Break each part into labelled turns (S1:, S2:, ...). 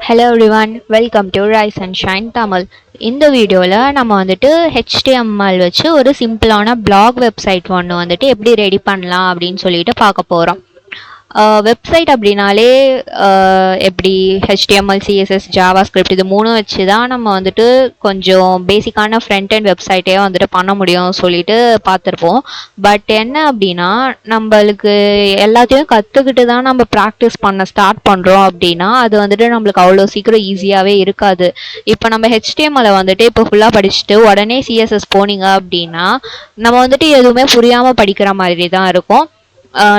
S1: Hello everyone, welcome to Rise and Shine Tamil. இந்த வீடியோவில் நம்ம வந்துட்டு HTML வச்சு ஒரு சிம்பிளான blog வெப்சைட் ஒன்று வந்துட்டு எப்படி ரெடி பண்ணலாம் அப்படின்னு சொல்லிட்டு பார்க்க போகிறோம். வெப்சைட் அப்படின்னாலே எப்படி HTML, CSS, JavaScript இது மூணும் வச்சு தான் நம்ம வந்துட்டு கொஞ்சம் பேசிக்கான ஃப்ரண்ட் அண்ட் வெப்சைட்டே வந்துட்டு பண்ண முடியும் சொல்லிட்டு பார்த்துருப்போம். பட் என்ன அப்படின்னா நம்மளுக்கு எல்லாத்தையும் கற்றுக்கிட்டு தான் நம்ம ப்ராக்டிஸ் பண்ண ஸ்டார்ட் பண்ணுறோம் அப்படின்னா அது வந்துட்டு நம்மளுக்கு அவ்வளோ சீக்கிரம் ஈஸியாகவே இருக்காது. இப்போ நம்ம HTML வந்துட்டு இப்போ ஃபுல்லாக படிச்சுட்டு உடனே CSS போனீங்க அப்படின்னா நம்ம வந்துட்டு எதுவுமே புரியாமல் படிக்கிற மாதிரி தான் இருக்கும்.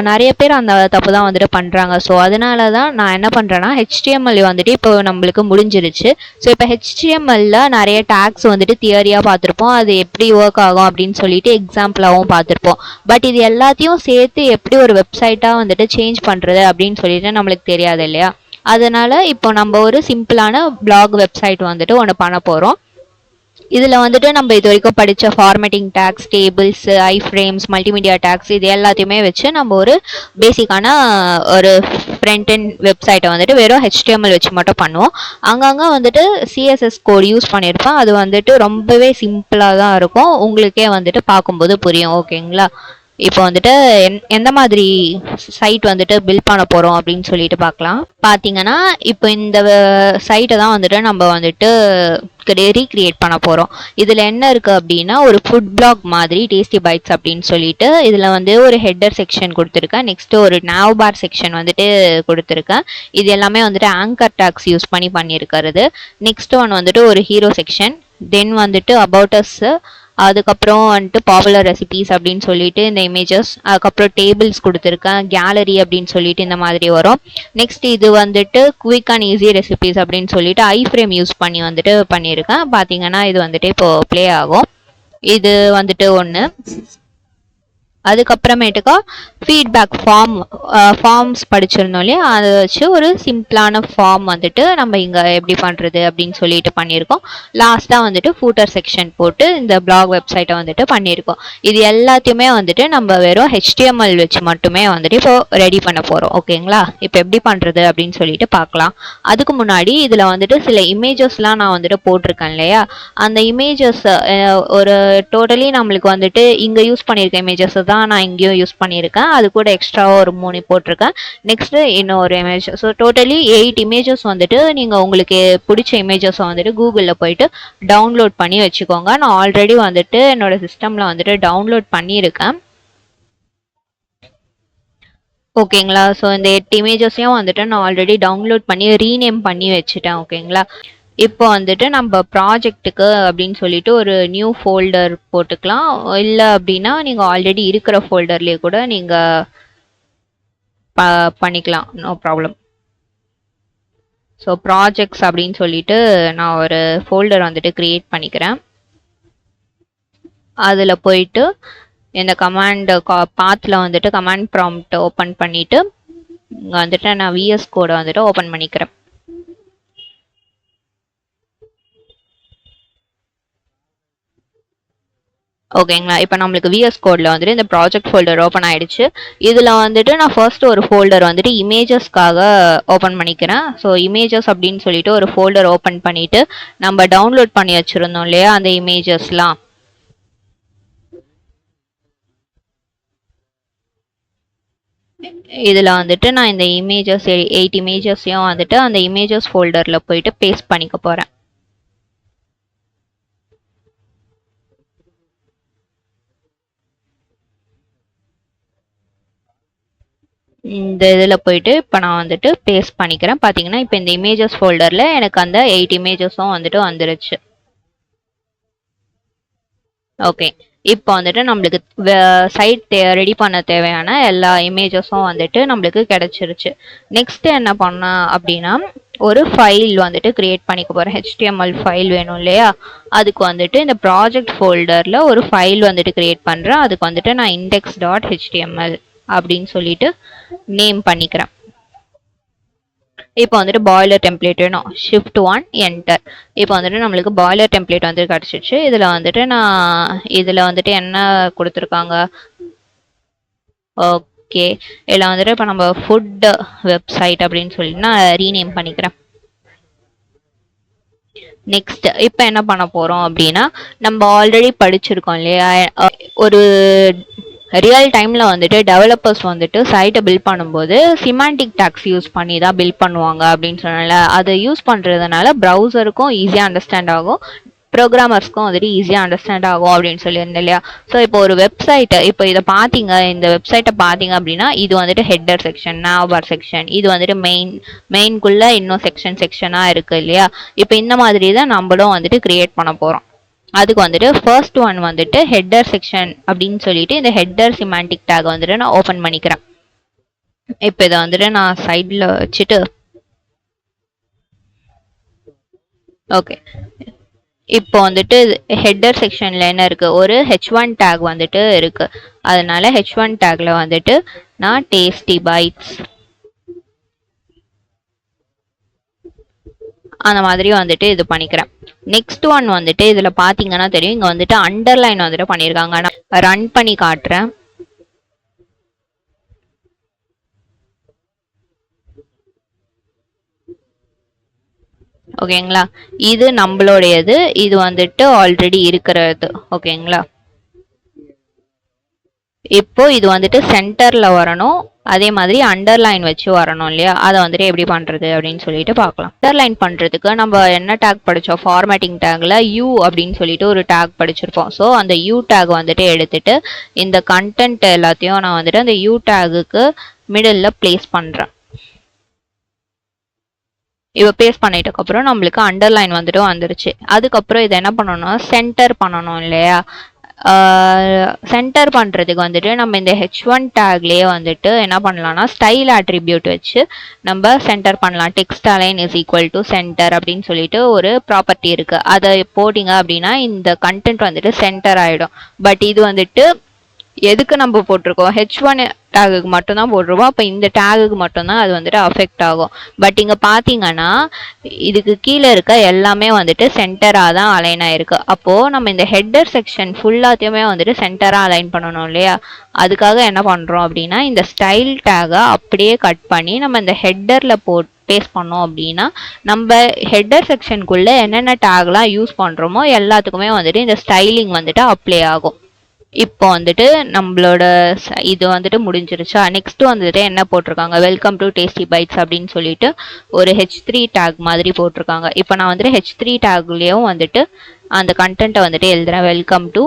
S1: நிறைய பேர் அந்த தப்பு தான் வந்துட்டு பண்ணுறாங்க. ஸோ அதனால தான் நான் என்ன பண்ணுறேன்னா HTML வந்துட்டு இப்போ நம்மளுக்கு முடிஞ்சிருச்சு. ஸோ இப்போ HTML நிறைய டேக்ஸ் வந்துட்டு தியரியாக பார்த்துருப்போம், அது எப்படி ஒர்க் ஆகும் அப்படின்னு சொல்லிட்டு எக்ஸாம்பிளாகவும் பார்த்துருப்போம். பட் இது எல்லாத்தையும் சேர்த்து எப்படி ஒரு வெப்சைட்டாக வந்துட்டு சேஞ்ச் பண்ணுறது அப்படின்னு சொல்லிட்டு நம்மளுக்கு தெரியாது இல்லையா? அதனால் இப்போ நம்ம ஒரு சிம்பிளான பிளாக் வெப்சைட் வந்துட்டு ஒன்று பண்ண போகிறோம். இதில் வந்துட்டு நம்ம இது வரைக்கும் படித்த formatting tags, tables, iframes, multimedia tags இது எல்லாத்தையுமே வச்சு நம்ம ஒரு பேசிக்கான ஒரு ஃப்ரண்ட் அண்ட் வெப்சைட்டை வந்துட்டு வெறும் HTML வச்சு மட்டும் பண்ணுவோம். அங்கங்கே வந்துட்டு CSS கோட் யூஸ் பண்ணியிருப்பேன். அது வந்துட்டு ரொம்பவே சிம்பிளாக தான் இருக்கும், உங்களுக்கே வந்துட்டு பார்க்கும்போது புரியும். ஓகேங்களா? இப்போ வந்துட்டு எந்த மாதிரி சைட் வந்துட்டு பில்ட் பண்ண போகிறோம் அப்படின்னு சொல்லிட்டு பார்க்கலாம். பார்த்தீங்கன்னா இப்போ இந்த சைட்டை தான் வந்துட்டு நம்ம வந்துட்டு ரீக்ரியேட் பண்ண போகிறோம். இதில் என்ன இருக்குது அப்படின்னா ஒரு ஃபுட் பிளாக் மாதிரி டேஸ்டி பைட்ஸ் அப்படின்னு சொல்லிட்டு இதில் வந்து ஒரு ஹெட்டர் செக்ஷன் கொடுத்துருக்கேன். நெக்ஸ்ட்டு ஒரு nav பார் செக்ஷன் வந்துட்டு கொடுத்துருக்கேன். இது எல்லாமே வந்துட்டு ஆங்கர் டேக்ஸ் யூஸ் பண்ணி பண்ணியிருக்கிறது. நெக்ஸ்ட் ஒன் வந்துட்டு ஒரு ஹீரோ செக்ஷன், தென் வந்துட்டு அபவுட் அஸ், அதுக்கப்புறம் வந்துட்டு பாப்புலர் ரெசிபீஸ் அப்படின்னு சொல்லிட்டு இந்த இமேஜஸ், அதுக்கப்புறம் டேபிள்ஸ் கொடுத்துருக்கேன், கேலரி அப்படின்னு சொல்லிட்டு இந்த மாதிரி வரும். நெக்ஸ்ட் இது வந்துட்டு குவிக் அண்ட் ஈஸி ரெசிபீஸ் அப்படின்னு சொல்லிட்டு ஐஃப்ரேம் யூஸ் பண்ணி வந்துட்டு பண்ணியிருக்கேன். பார்த்தீங்கன்னா இது வந்துட்டு இப்போ ப்ளே ஆகும். இது வந்துட்டு ஒன்று. அதுக்கப்புறமேட்டுக்கா ஃபீட்பேக் ஃபார்ம்ஸ் படிச்சிருந்தோம் இல்லையா, அதை வச்சு ஒரு சிம்பிளான ஃபார்ம் வந்துட்டு நம்ம இங்கே எப்படி பண்ணுறது அப்படின்னு சொல்லிட்டு பண்ணியிருக்கோம். லாஸ்ட்டாக வந்துட்டு ஃபூட்டர் செக்ஷன் போட்டு இந்த பிளாக் வெப்சைட்டை வந்துட்டு பண்ணியிருக்கோம். இது எல்லாத்தையுமே வந்துட்டு நம்ம வெறும் HTML வச்சு மட்டுமே வந்துட்டு இப்போ ரெடி பண்ண போகிறோம். ஓகேங்களா? இப்போ எப்படி பண்ணுறது அப்படின்னு சொல்லிட்டு பார்க்கலாம். அதுக்கு முன்னாடி இதில் வந்துட்டு சில இமேஜஸ்லாம் நான் வந்துட்டு போட்டிருக்கேன் இல்லையா, அந்த இமேஜஸ் ஒரு டோட்டலி நம்மளுக்கு வந்துட்டு இங்கே யூஸ் பண்ணியிருக்க இமேஜஸ் தான் நான் இங்கேயும் யூஸ் பண்ணியிருக்கேன். அது கூட எக்ஸ்ட்ராவாக ஒரு 3 போட்டிருக்கேன். நெக்ஸ்ட்டு இன்னொரு இமேஜ். ஸோ டோட்டலி 8 இமேஜஸ் வந்துட்டு நீங்கள் உங்களுக்கு பிடிச்ச இமேஜஸை வந்துட்டு கூகுளில் போயிட்டு டவுன்லோட் பண்ணி வச்சுக்கோங்க. நான் ஆல்ரெடி வந்துட்டு என்னோட சிஸ்டமில் வந்துட்டு டவுன்லோட் பண்ணியிருக்கேன். ஓகேங்களா? ஸோ இந்த 8 இமேஜஸையும் வந்துட்டு நான் ஆல்ரெடி டவுன்லோட் பண்ணி ரீநேம் பண்ணி வச்சுட்டேன். ஓகேங்களா? இப்போ வந்துட்டு நம்ம ப்ராஜெக்ட்டுக்கு அப்படின்னு சொல்லிட்டு ஒரு நியூ ஃபோல்டர் போட்டுக்கலாம். இல்லை அப்படின்னா நீங்கள் ஆல்ரெடி இருக்கிற ஃபோல்டர்லேயே கூட நீங்கள் பண்ணிக்கலாம், நோ ப்ராப்ளம். ஸோ ப்ராஜெக்ட்ஸ் அப்படின்னு சொல்லிட்டு நான் ஒரு ஃபோல்டர் வந்துட்டு க்ரியேட் பண்ணிக்கிறேன். அதில் போயிட்டு இந்த கமாண்ட் பாத்தில் வந்துட்டு கமாண்ட் ப்ராம்ப்ட் ஓப்பன் பண்ணிவிட்டு இங்கே வந்துட்டு நான் VS கோடை வந்துட்டு ஓப்பன் பண்ணிக்கிறேன். ஓகேங்களா? இப்போ நம்மளுக்கு VS கோடில் வந்துட்டு இந்த ப்ராஜெக்ட் ஃபோல்டர் ஓப்பன் ஆகிடுச்சு. இதில் வந்துட்டு நான் ஃபர்ஸ்ட் ஒரு ஃபோல்டர் வந்துட்டு இமேஜஸ்க்காக ஓப்பன் பண்ணிக்கிறேன். ஸோ இமேஜஸ் அப்படின்னு சொல்லிட்டு ஒரு ஃபோல்டர் ஓப்பன் பண்ணிவிட்டு நம்ம டவுன்லோட் பண்ணி வச்சுருந்தோம் இல்லையா அந்த இமேஜஸ்லாம், இதில் வந்துட்டு நான் இந்த இமேஜஸ் 8 இமேஜஸையும் வந்துட்டு அந்த இமேஜஸ் ஃபோல்டரில் போயிட்டு பேஸ்ட் பண்ணிக்க போகிறேன். இந்த இதில் போயிட்டு இப்போ நான் வந்துட்டு பேஸ்ட் பண்ணிக்கிறேன். பார்த்தீங்கன்னா இப்போ இந்த இமேஜஸ் ஃபோல்டரில் எனக்கு அந்த 8 இமேஜஸும் வந்துட்டு வந்துருச்சு. ஓகே, இப்போ வந்துட்டு நம்மளுக்கு சைட் ரெடி பண்ண தேவையான எல்லா இமேஜஸும் வந்துட்டு நம்மளுக்கு கிடச்சிருச்சு. நெக்ஸ்ட் என்ன பண்ண அப்படின்னா ஒரு ஃபைல் வந்துட்டு க்ரியேட் பண்ணிக்க போகிறேன். HTML ஃபைல் வேணும் இல்லையா, அதுக்கு வந்துட்டு இந்த ப்ராஜெக்ட் ஃபோல்டரில் ஒரு ஃபைல் வந்துட்டு க்ரியேட் பண்ணுறேன். அதுக்கு வந்துட்டு நான் index.html அப்படின்னு சொல்லிட்டு நேம் பண்ணிக்கிறேன். இப்போ வந்துட்டு பாய்லர் டெம்ப்ளேட் வேணும். Shift+1 enter. இப்போ வந்துட்டு நம்மளுக்கு பாய்லர் டெம்ப்ளேட் வந்து கிடச்சிச்சு. இதில் வந்துட்டு நான் இதில் வந்துட்டு என்ன கொடுத்துருக்காங்க, ஓகே, இதில் வந்துட்டு இப்போ நம்ம ஃபுட் வெப்சைட் அப்படின்னு சொல்லிட்டு நான் ரீநேம் பண்ணிக்கிறேன். நெக்ஸ்ட் இப்போ என்ன பண்ண போகிறோம் அப்படின்னா, நம்ம ஆல்ரெடி படிச்சிருக்கோம் இல்லையா, ஒரு ரியல் டைமில் வந்துட்டு டெவலப்பர்ஸ் வந்துட்டு சைட்டை பில்ட் பண்ணும்போது சிமாண்டிக் டேக்ஸ் யூஸ் பண்ணி தான் பில்ட் பண்ணுவாங்க அப்படின்னு சொன்னால, அதை யூஸ் பண்ணுறதுனால ப்ரௌசருக்கும் ஈஸியாக அண்டர்ஸ்டாண்ட் ஆகும், ப்ரோக்ராமர்ஸ்க்கும் வந்துட்டு ஈஸியாக அண்டர்ஸ்டாண்ட் ஆகும் அப்படின்னு சொல்லியிருந்தேன் இல்லையா. ஸோ இப்போ ஒரு வெப்சைட்டை, இப்போ இதை பார்த்தீங்க, இந்த வெப்சைட்டை பார்த்தீங்க அப்படின்னா இது வந்துட்டு ஹெட்டர் செக்ஷன், நாவ்பார் செக்ஷன், இது வந்துட்டு மெயின்குள்ளே இன்னும் செக்ஷனாக இருக்குது இல்லையா. இப்போ இந்த மாதிரி தான் நம்மளும் வந்துட்டு கிரியேட் பண்ண போகிறோம். அதுக்கு வந்துட்டு ஃபர்ஸ்ட் ஒன் வந்துட்டு ஹெட்டர் செக்ஷன் அப்படின்னு சொல்லிட்டு இந்த ஹெட்டர் சிமாண்டிக் டேக் வந்துட்டு நான் ஓப்பன் பண்ணிக்கிறேன். இப்போ இதை வந்துட்டு நான் சைடில் வச்சுட்டு ஓகே, இப்போ வந்துட்டு ஹெட்டர் செக்ஷன்ல என்ன இருக்கு, ஒரு h1 டேக் வந்துட்டு இருக்கு. அதனால h1 டேக்ல வந்துட்டு நான் டேஸ்டி பைட்ஸ் அந்த மாதிரி வந்துட்டு இது பண்ணிக்கிறேன். நெக்ஸ்ட் ஒன் வந்துட்டு இதுல பாத்தீங்கன்னா தெரியும், இங்க வந்துட்டு அண்டர்லைன் வந்துட்டு பண்ணிருக்காங்க. நான் ரன் பண்ணி காட்டுறேன். ஓகேங்களா, இது நம்மளுடையது, இது வந்துட்டு ஆல்ரெடி இருக்கிறது. ஓகேங்களா, இப்போ இது வந்துட்டு சென்டர்ல வரணும், அதே மாதிரி அண்டர்லைன் வச்சு வரணும் இல்லையா. அதை வந்துட்டு எப்படி பண்றது அப்படின்னு சொல்லிட்டு பார்க்கலாம். அண்டர்லைன் பண்றதுக்கு நம்ம என்ன டேக் படிச்சோம், ஃபார்மேட்டிங் டேக்ல யூ அப்படின்னு சொல்லிட்டு ஒரு டேக் படிச்சிருப்போம். ஸோ அந்த யூ டேக் வந்துட்டு எடுத்துட்டு இந்த கண்டென்ட் எல்லாத்தையும் நான் வந்துட்டு அந்த யூ டேகுக்கு மிடில் பிளேஸ் பண்றேன். இப்போ பேஸ்ட் பண்ணிட்டதுக்கப்புறம் நம்மளுக்கு அண்டர்லைன் வந்துட்டு வந்துருச்சு. அதுக்கப்புறம் இதை என்ன பண்ணணும்னா சென்டர் பண்ணணும் இல்லையா. சென்டர் பண்ணுறதுக்கு வந்துட்டு நம்ம இந்த h1 டேக்லேயே வந்துட்டு என்ன பண்ணலாம்னா ஸ்டைல் ஆட்ரிபியூட் வச்சு நம்ம சென்டர் பண்ணலாம். Text align is equal to centre அப்படின்னு சொல்லிட்டு ஒரு ப்ராப்பர்ட்டி இருக்குது. அதை போட்டிங்க அப்படின்னா இந்த கண்டென்ட் வந்துட்டு சென்டர் ஆகிடும். பட் இது வந்துட்டு எதுக்கு நம்ம போட்டிருக்கோம், h1 டேகுக்கு மட்டும்தான் போட்டிருப்போம். அப்போ இந்த டேகுக்கு மட்டும்தான் அது வந்துட்டு அஃபெக்ட் ஆகும். பட் இங்கே பார்த்தீங்கன்னா இதுக்கு கீழே இருக்க எல்லாமே வந்துட்டு சென்டராக தான் அலைன் ஆயிருக்கு. அப்போது நம்ம இந்த ஹெட்டர் செக்ஷன் ஃபுல்லாத்தையுமே வந்துட்டு சென்டராக அலைன் பண்ணணும் இல்லையா. அதுக்காக என்ன பண்ணுறோம் அப்படின்னா இந்த ஸ்டைல் டேகை அப்படியே கட் பண்ணி நம்ம இந்த ஹெட்டரில் பேஸ்ட் பண்ணோம் அப்படின்னா நம்ம ஹெட்டர் செக்ஷனுக்குள்ளே என்னென்ன டேக்லாம் யூஸ் பண்ணுறோமோ எல்லாத்துக்குமே வந்துட்டு இந்த ஸ்டைலிங் வந்துட்டு அப்ளை ஆகும். இப்போ வந்துட்டு நம்மளோட இது வந்துட்டு முடிஞ்சிருச்சா. நெக்ஸ்ட் வந்துட்டு என்ன போட்டிருக்காங்க, வெல்கம் டு டேஸ்டி பைட்ஸ் அப்படின்னு சொல்லிட்டு ஒரு h3 டேக் மாதிரி போட்டிருக்காங்க. இப்போ நான் வந்துட்டு h3 டேக்லேயும் வந்துட்டு அந்த கண்டென்ட்டை வந்துட்டு எழுதுறேன், வெல்கம் டு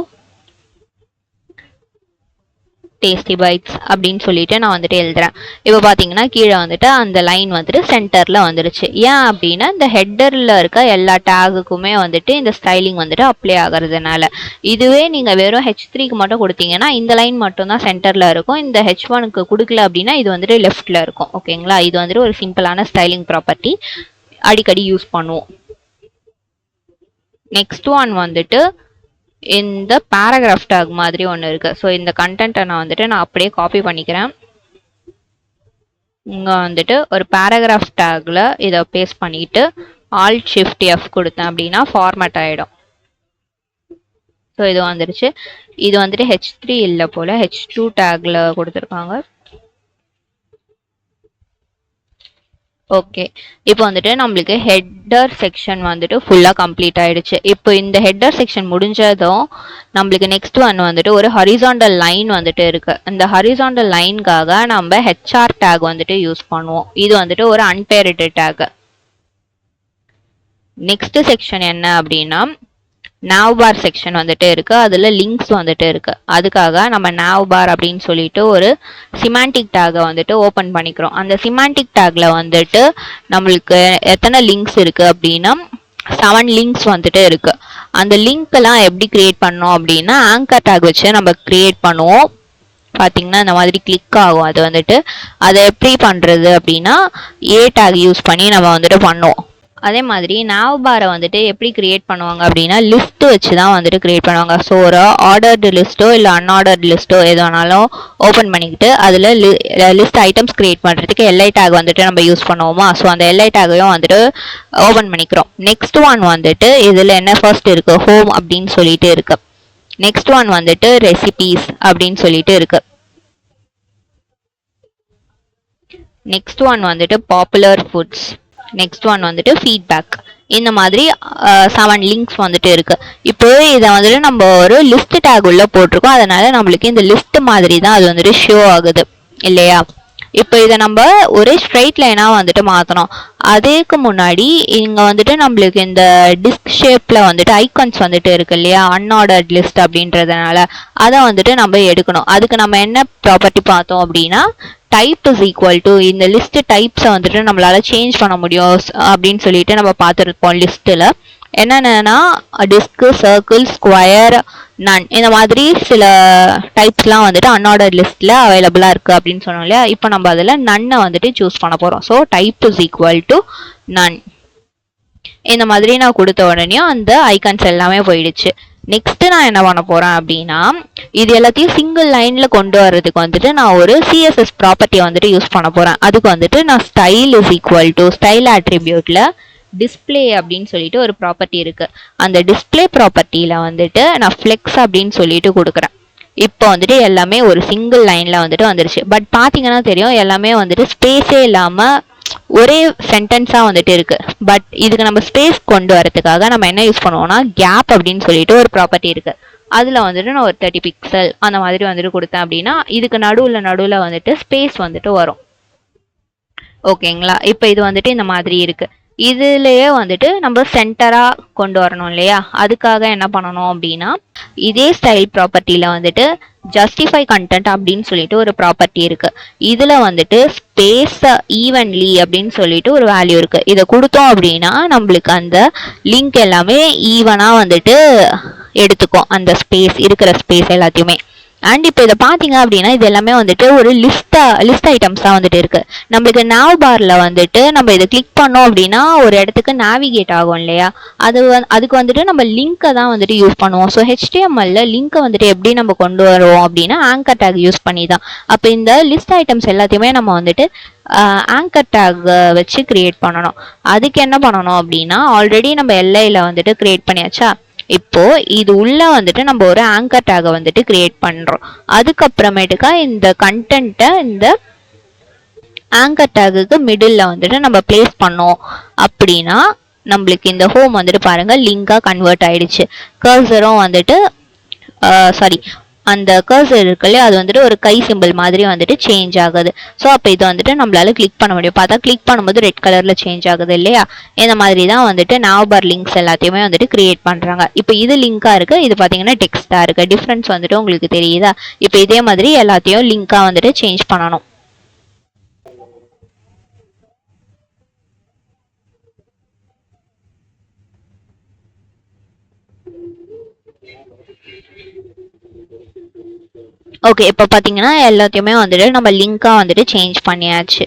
S1: டேஸ்டி பைட்ஸ் அப்படின்னு சொல்லிட்டு நான் வந்துட்டு எழுதுறேன். இப்போ பார்த்தீங்கன்னா கீழே வந்துட்டு அந்த லைன் வந்துட்டு சென்டரில் வந்துருச்சு. ஏன் அப்படின்னா இந்த ஹெட்டரில் இருக்க எல்லா டேகுக்குமே வந்துட்டு இந்த ஸ்டைலிங் வந்துட்டு அப்ளை ஆகிறதுனால. இதுவே நீங்கள் வெறும் h3க்கு மட்டும் கொடுத்தீங்கன்னா இந்த லைன் மட்டும் தான் சென்டரில் இருக்கும், இந்த h1க்கு கொடுக்கல அப்படின்னா இது வந்துட்டு லெஃப்டில் இருக்கும். ஓகேங்களா, இது வந்துட்டு ஒரு சிம்பிளான ஸ்டைலிங் ப்ராப்பர்ட்டி, அடிக்கடி யூஸ் பண்ணுவோம். நெக்ஸ்ட் ஒன் வந்துட்டு இந்த பேராகிராஃப் டேக் மாதிரி ஒன்று இருக்குது. ஸோ இந்த கண்டென்ட்டை நான் வந்துட்டு அப்படியே காப்பி பண்ணிக்கிறேன். இங்கே வந்துட்டு ஒரு பேராகிராஃப் டேக்கில் இதை பேஸ்ட் பண்ணிட்டு ஆல்ட் ஷிஃப்ட் எஃப் கொடுத்தேன் அப்படின்னா ஃபார்மேட் ஆகிடும். ஸோ இது வந்துருச்சு. இது வந்துட்டு h3 இல்லை போல், h2 டேக்கில் கொடுத்துருக்காங்க. ஓகே, இப்போ வந்துட்டு நம்மளுக்கு ஹெட்டர் செக்ஷன் வந்துட்டு ஃபுல்லாக கம்ப்ளீட் ஆயிடுச்சு. இப்போ இந்த ஹெட்டர் செக்ஷன் முடிஞ்சதும் நம்மளுக்கு நெக்ஸ்ட் ஒன் வந்துட்டு ஒரு ஹரிசாண்டல் லைன் வந்துட்டு இருக்கு. இந்த ஹரிசாண்டல் லைனுக்காக நம்ம ஹெச்ஆர் டேக் வந்துட்டு யூஸ் பண்ணுவோம். இது வந்துட்டு ஒரு அன்பேரிட் டேக். நெக்ஸ்ட் செக்ஷன் என்ன அப்படின்னா நாவ்பார் செக்ஷன் வந்துட்டு இருக்கு, அதுல லிங்க்ஸ் வந்துட்டு இருக்கு. அதுக்காக நம்ம நாவ்பார் அப்படின்னு சொல்லிட்டு ஒரு சிமாண்டிக் டேகை வந்துட்டு ஓப்பன் பண்ணிக்கிறோம். அந்த சிமாண்டிக் டேக்ல வந்துட்டு நம்மளுக்கு எத்தனை லிங்க்ஸ் இருக்கு அப்படின்னா 7 லிங்க்ஸ் வந்துட்டு இருக்கு. அந்த லிங்க் எல்லாம் எப்படி கிரியேட் பண்ணோம் அப்படின்னா ஆங்கர் டேக் வச்சு நம்ம கிரியேட் பண்ணுவோம். பார்த்தீங்கன்னா இந்த மாதிரி கிளிக் ஆகும். அது வந்துட்டு அதை எப்படி பண்ணுறது அப்படின்னா ஏ டேக் யூஸ் பண்ணி நம்ம வந்துட்டு பண்ணுவோம். அதே மாதிரி நாவ்பாரை வந்துட்டு எப்படி கிரியேட் பண்ணுவாங்க அப்படின்னா லிஸ்ட் வச்சு தான் வந்துட்டு கிரியேட் பண்ணுவாங்க. ஸோ ஒரு ஆர்டர்டு லிஸ்ட்டோ இல்லை அன்ஆர்டர்டு லிஸ்ட்டோ எது வேணாலும் ஓப்பன் பண்ணிக்கிட்டு அதில் லிஸ்ட் ஐட்டம்ஸ் கிரியேட் பண்ணுறதுக்கு எல்ஐ டேக் வந்துட்டு நம்ம யூஸ் பண்ணுவோமா. ஸோ அந்த எல்ஐ டேகையும் வந்துட்டு ஓப்பன் பண்ணிக்கிறோம். நெக்ஸ்ட் ஒன் வந்துட்டு இதில் என்ன ஃபர்ஸ்ட் இருக்கு, ஹோம் அப்படின்னு சொல்லிட்டு இருக்கு. நெக்ஸ்ட் ஒன் வந்துட்டு ரெசிபீஸ் அப்படின்னு சொல்லிட்டு இருக்கு. நெக்ஸ்ட் ஒன் வந்துட்டு பாப்புலர் ஃபுட்ஸ். நெக்ஸ்ட் ஒன் வந்துட்டு ஃபீட்பேக். இந்த மாதிரி 7 லிங்க்ஸ் வந்துட்டு இருக்கு. இப்போ இதை வந்துட்டு நம்ம ஒரு லிஸ்ட் டேக் உள்ள போட்டிருக்கோம், அதனால நம்மளுக்கு இந்த லிஸ்ட் மாதிரி தான் அது வந்துட்டு ஷோ ஆகுது இல்லையா. இப்போ இதை நம்ம ஒரு ஸ்ட்ரைட் லைனாக வந்துட்டு மாற்றணும். அதுக்கு முன்னாடி இங்கே வந்துட்டு நம்மளுக்கு இந்த டிஸ்க் ஷேப்பில் வந்துட்டு ஐகான்ஸ் வந்துட்டு இருக்கு இல்லையா, அன்ஆர்டர்ட் லிஸ்ட் அப்படின்றதுனால அதை வந்துட்டு நம்ம எடுக்கணும். அதுக்கு நம்ம என்ன ப்ராப்பர்ட்டி பார்த்தோம் அப்படின்னா, டைப் இஸ் ஈக்குவல் டு இந்த லிஸ்ட் டைப்ஸை வந்துட்டு நம்மளால சேஞ்ச் பண்ண முடியும் அப்படின்னு சொல்லிட்டு நம்ம பார்த்துருப்போம். லிஸ்ட்டில் என்னென்னா டிஸ்க், சர்க்கிள், ஸ்கொயர், நன் இந்த மாதிரி சில டைப்ஸ்லாம் வந்துட்டு அன்ஆர்டர்ட் லிஸ்ட்டில் அவைலபிளாக இருக்குது அப்படின்னு சொன்னோம் இல்லையா. இப்போ நம்ம அதில் நன்னை வந்துட்டு சூஸ் பண்ண போகிறோம். So type is equal to none. இந்த மாதிரி நான் கொடுத்த உடனே அந்த ஐகான்ஸ் எல்லாமே போயிடுச்சு. நெக்ஸ்ட் நான் என்ன பண்ண போறேன் அப்படின்னா, இது எல்லாத்தையும் சிங்கிள் லைன்ல கொண்டு வர்றதுக்கு வந்துட்டு நான் ஒரு சிஎஸ்எஸ் ப்ராப்பர்ட்டியை வந்துட்டு யூஸ் பண்ண போறேன். அதுக்கு வந்துட்டு நான் ஸ்டைல் இஸ் ஈக்குவல் டு ஸ்டைல் ஆட்ரிபியூட்ல டிஸ்பிளே அப்படின்னு சொல்லிட்டு ஒரு ப்ராப்பர்ட்டி இருக்கு. அந்த டிஸ்பிளே ப்ராப்பர்ட்டியில வந்துட்டு நான் ஃப்ளெக்ஸ் அப்படின்னு சொல்லிட்டு கொடுக்குறேன். இப்போ வந்துட்டு எல்லாமே ஒரு சிங்கிள் லைன்ல வந்துட்டு வந்துருச்சு. பட் பாத்தீங்கன்னா தெரியும், எல்லாமே வந்துட்டு ஸ்பேஸே இல்லாம ஒரே சென்டென்ஸா வந்துட்டு இருக்கு. பட் இதுக்கு நம்ம ஸ்பேஸ் கொண்டு வரதுக்காக நம்ம என்ன யூஸ் பண்ணுவோம்னா, கேப் அப்படின்னு சொல்லிட்டு ஒரு ப்ராப்பர்ட்டி இருக்கு. அதுல வந்துட்டு நான் ஒரு 30 பிக்சல் அந்த மாதிரி வந்துட்டு கொடுத்தேன் அப்படின்னா இதுக்கு நடுவுல வந்துட்டு ஸ்பேஸ் வந்துட்டு வரும். ஓகேங்களா. இப்போ இது வந்துட்டு இந்த மாதிரி இருக்கு. இதுலயே வந்துட்டு நம்ம சென்டரா கொண்டு வரணும் இல்லையா, அதுக்காக என்ன பண்ணணும் அப்படின்னா, இதே ஸ்டைல் ப்ராப்பர்ட்டியில வந்துட்டு ஜஸ்டிஃபை கண்டென்ட் அப்படின்னு சொல்லிட்டு ஒரு ப்ராப்பர்ட்டி இருக்கு. இதுல வந்துட்டு ஸ்பேஸ் ஈவன்லி அப்படின்னு சொல்லிட்டு ஒரு வேல்யூ இருக்கு. இதை கொடுத்தோம் அப்படின்னா நம்மளுக்கு அந்த லிங்க் எல்லாமே ஈவனா வந்துட்டு எடுத்துக்கும், அந்த ஸ்பேஸ் இருக்கிற ஸ்பேஸ் எல்லாத்தையுமே. அண்ட் இப்போ இதை பார்த்தீங்க அப்படின்னா இது எல்லாமே வந்துட்டு ஒரு லிஸ்ட் ஐட்டம்ஸ் தான் வந்துட்டு இருக்கு. நம்மளுக்கு nav பார்ல வந்துட்டு நம்ம இதை கிளிக் பண்ணோம் அப்படின்னா ஒரு இடத்துக்கு நேவிகேட் ஆகும் இல்லையா, அதுக்கு வந்துட்டு நம்ம லிங்கை தான் வந்துட்டு யூஸ் பண்ணுவோம். ஸோ HTML லிங்கை வந்துட்டு எப்படி நம்ம கொண்டு வருவோம் அப்படின்னா ஆங்கர் டேக் யூஸ் பண்ணி தான். அப்போ இந்த லிஸ்ட் ஐட்டம்ஸ் எல்லாத்தையுமே நம்ம வந்துட்டு ஆங்கர் டேக் வச்சு கிரியேட் பண்ணணும். அதுக்கு என்ன பண்ணணும் அப்படின்னா, ஆல்ரெடி நம்ம எல்ஐல வந்துட்டு கிரியேட் பண்ணியாச்சா. இப்போ இது உள்ள வந்துட்டு நம்ம ஒரு ஆங்கர் டேகை வந்துட்டு கிரியேட் பண்றோம். அதுக்கப்புறமேட்டுக்கா இந்த கண்டென்ட்டை இந்த ஆங்கர் டேகுக்கு மிடில் வந்துட்டு நம்ம பிளேஸ் பண்ணோம் அப்படின்னா நம்மளுக்கு இந்த ஹோம் வந்துட்டு பாருங்க லிங்கா கன்வெர்ட் ஆயிடுச்சு. கர்சரும் வந்துட்டு அந்த கர்சர் இருக்குல்ல, அது வந்துட்டு ஒரு கை சிம்பிள் மாதிரி வந்துட்டு சேஞ்ச் ஆகுது. ஸோ அப்போ இது வந்துட்டு நம்மளால கிளிக் பண்ண முடியும். பார்த்தா கிளிக் பண்ணும்போது ரெட் கலர்ல சேஞ்ச் ஆகுது இல்லையா. இந்த மாதிரி தான் வந்துட்டு nav bar லிங்க்ஸ் எல்லாத்தையுமே வந்துட்டு கிரியேட் பண்றாங்க. இப்போ இது லிங்கா இருக்கு, இது பாத்தீங்கன்னா டெக்ஸ்டா இருக்கு. டிஃபரன்ஸ் வந்துட்டு உங்களுக்கு தெரியுதா. இப்போ இதே மாதிரி எல்லாத்தையும் லிங்கா வந்துட்டு சேஞ்ச் பண்ணணும். ஓகே, இப்போ பார்த்தீங்கன்னா எல்லாத்தையுமே வந்துட்டு நம்ம லிங்காக வந்துட்டு சேஞ்ச் பண்ணியாச்சு.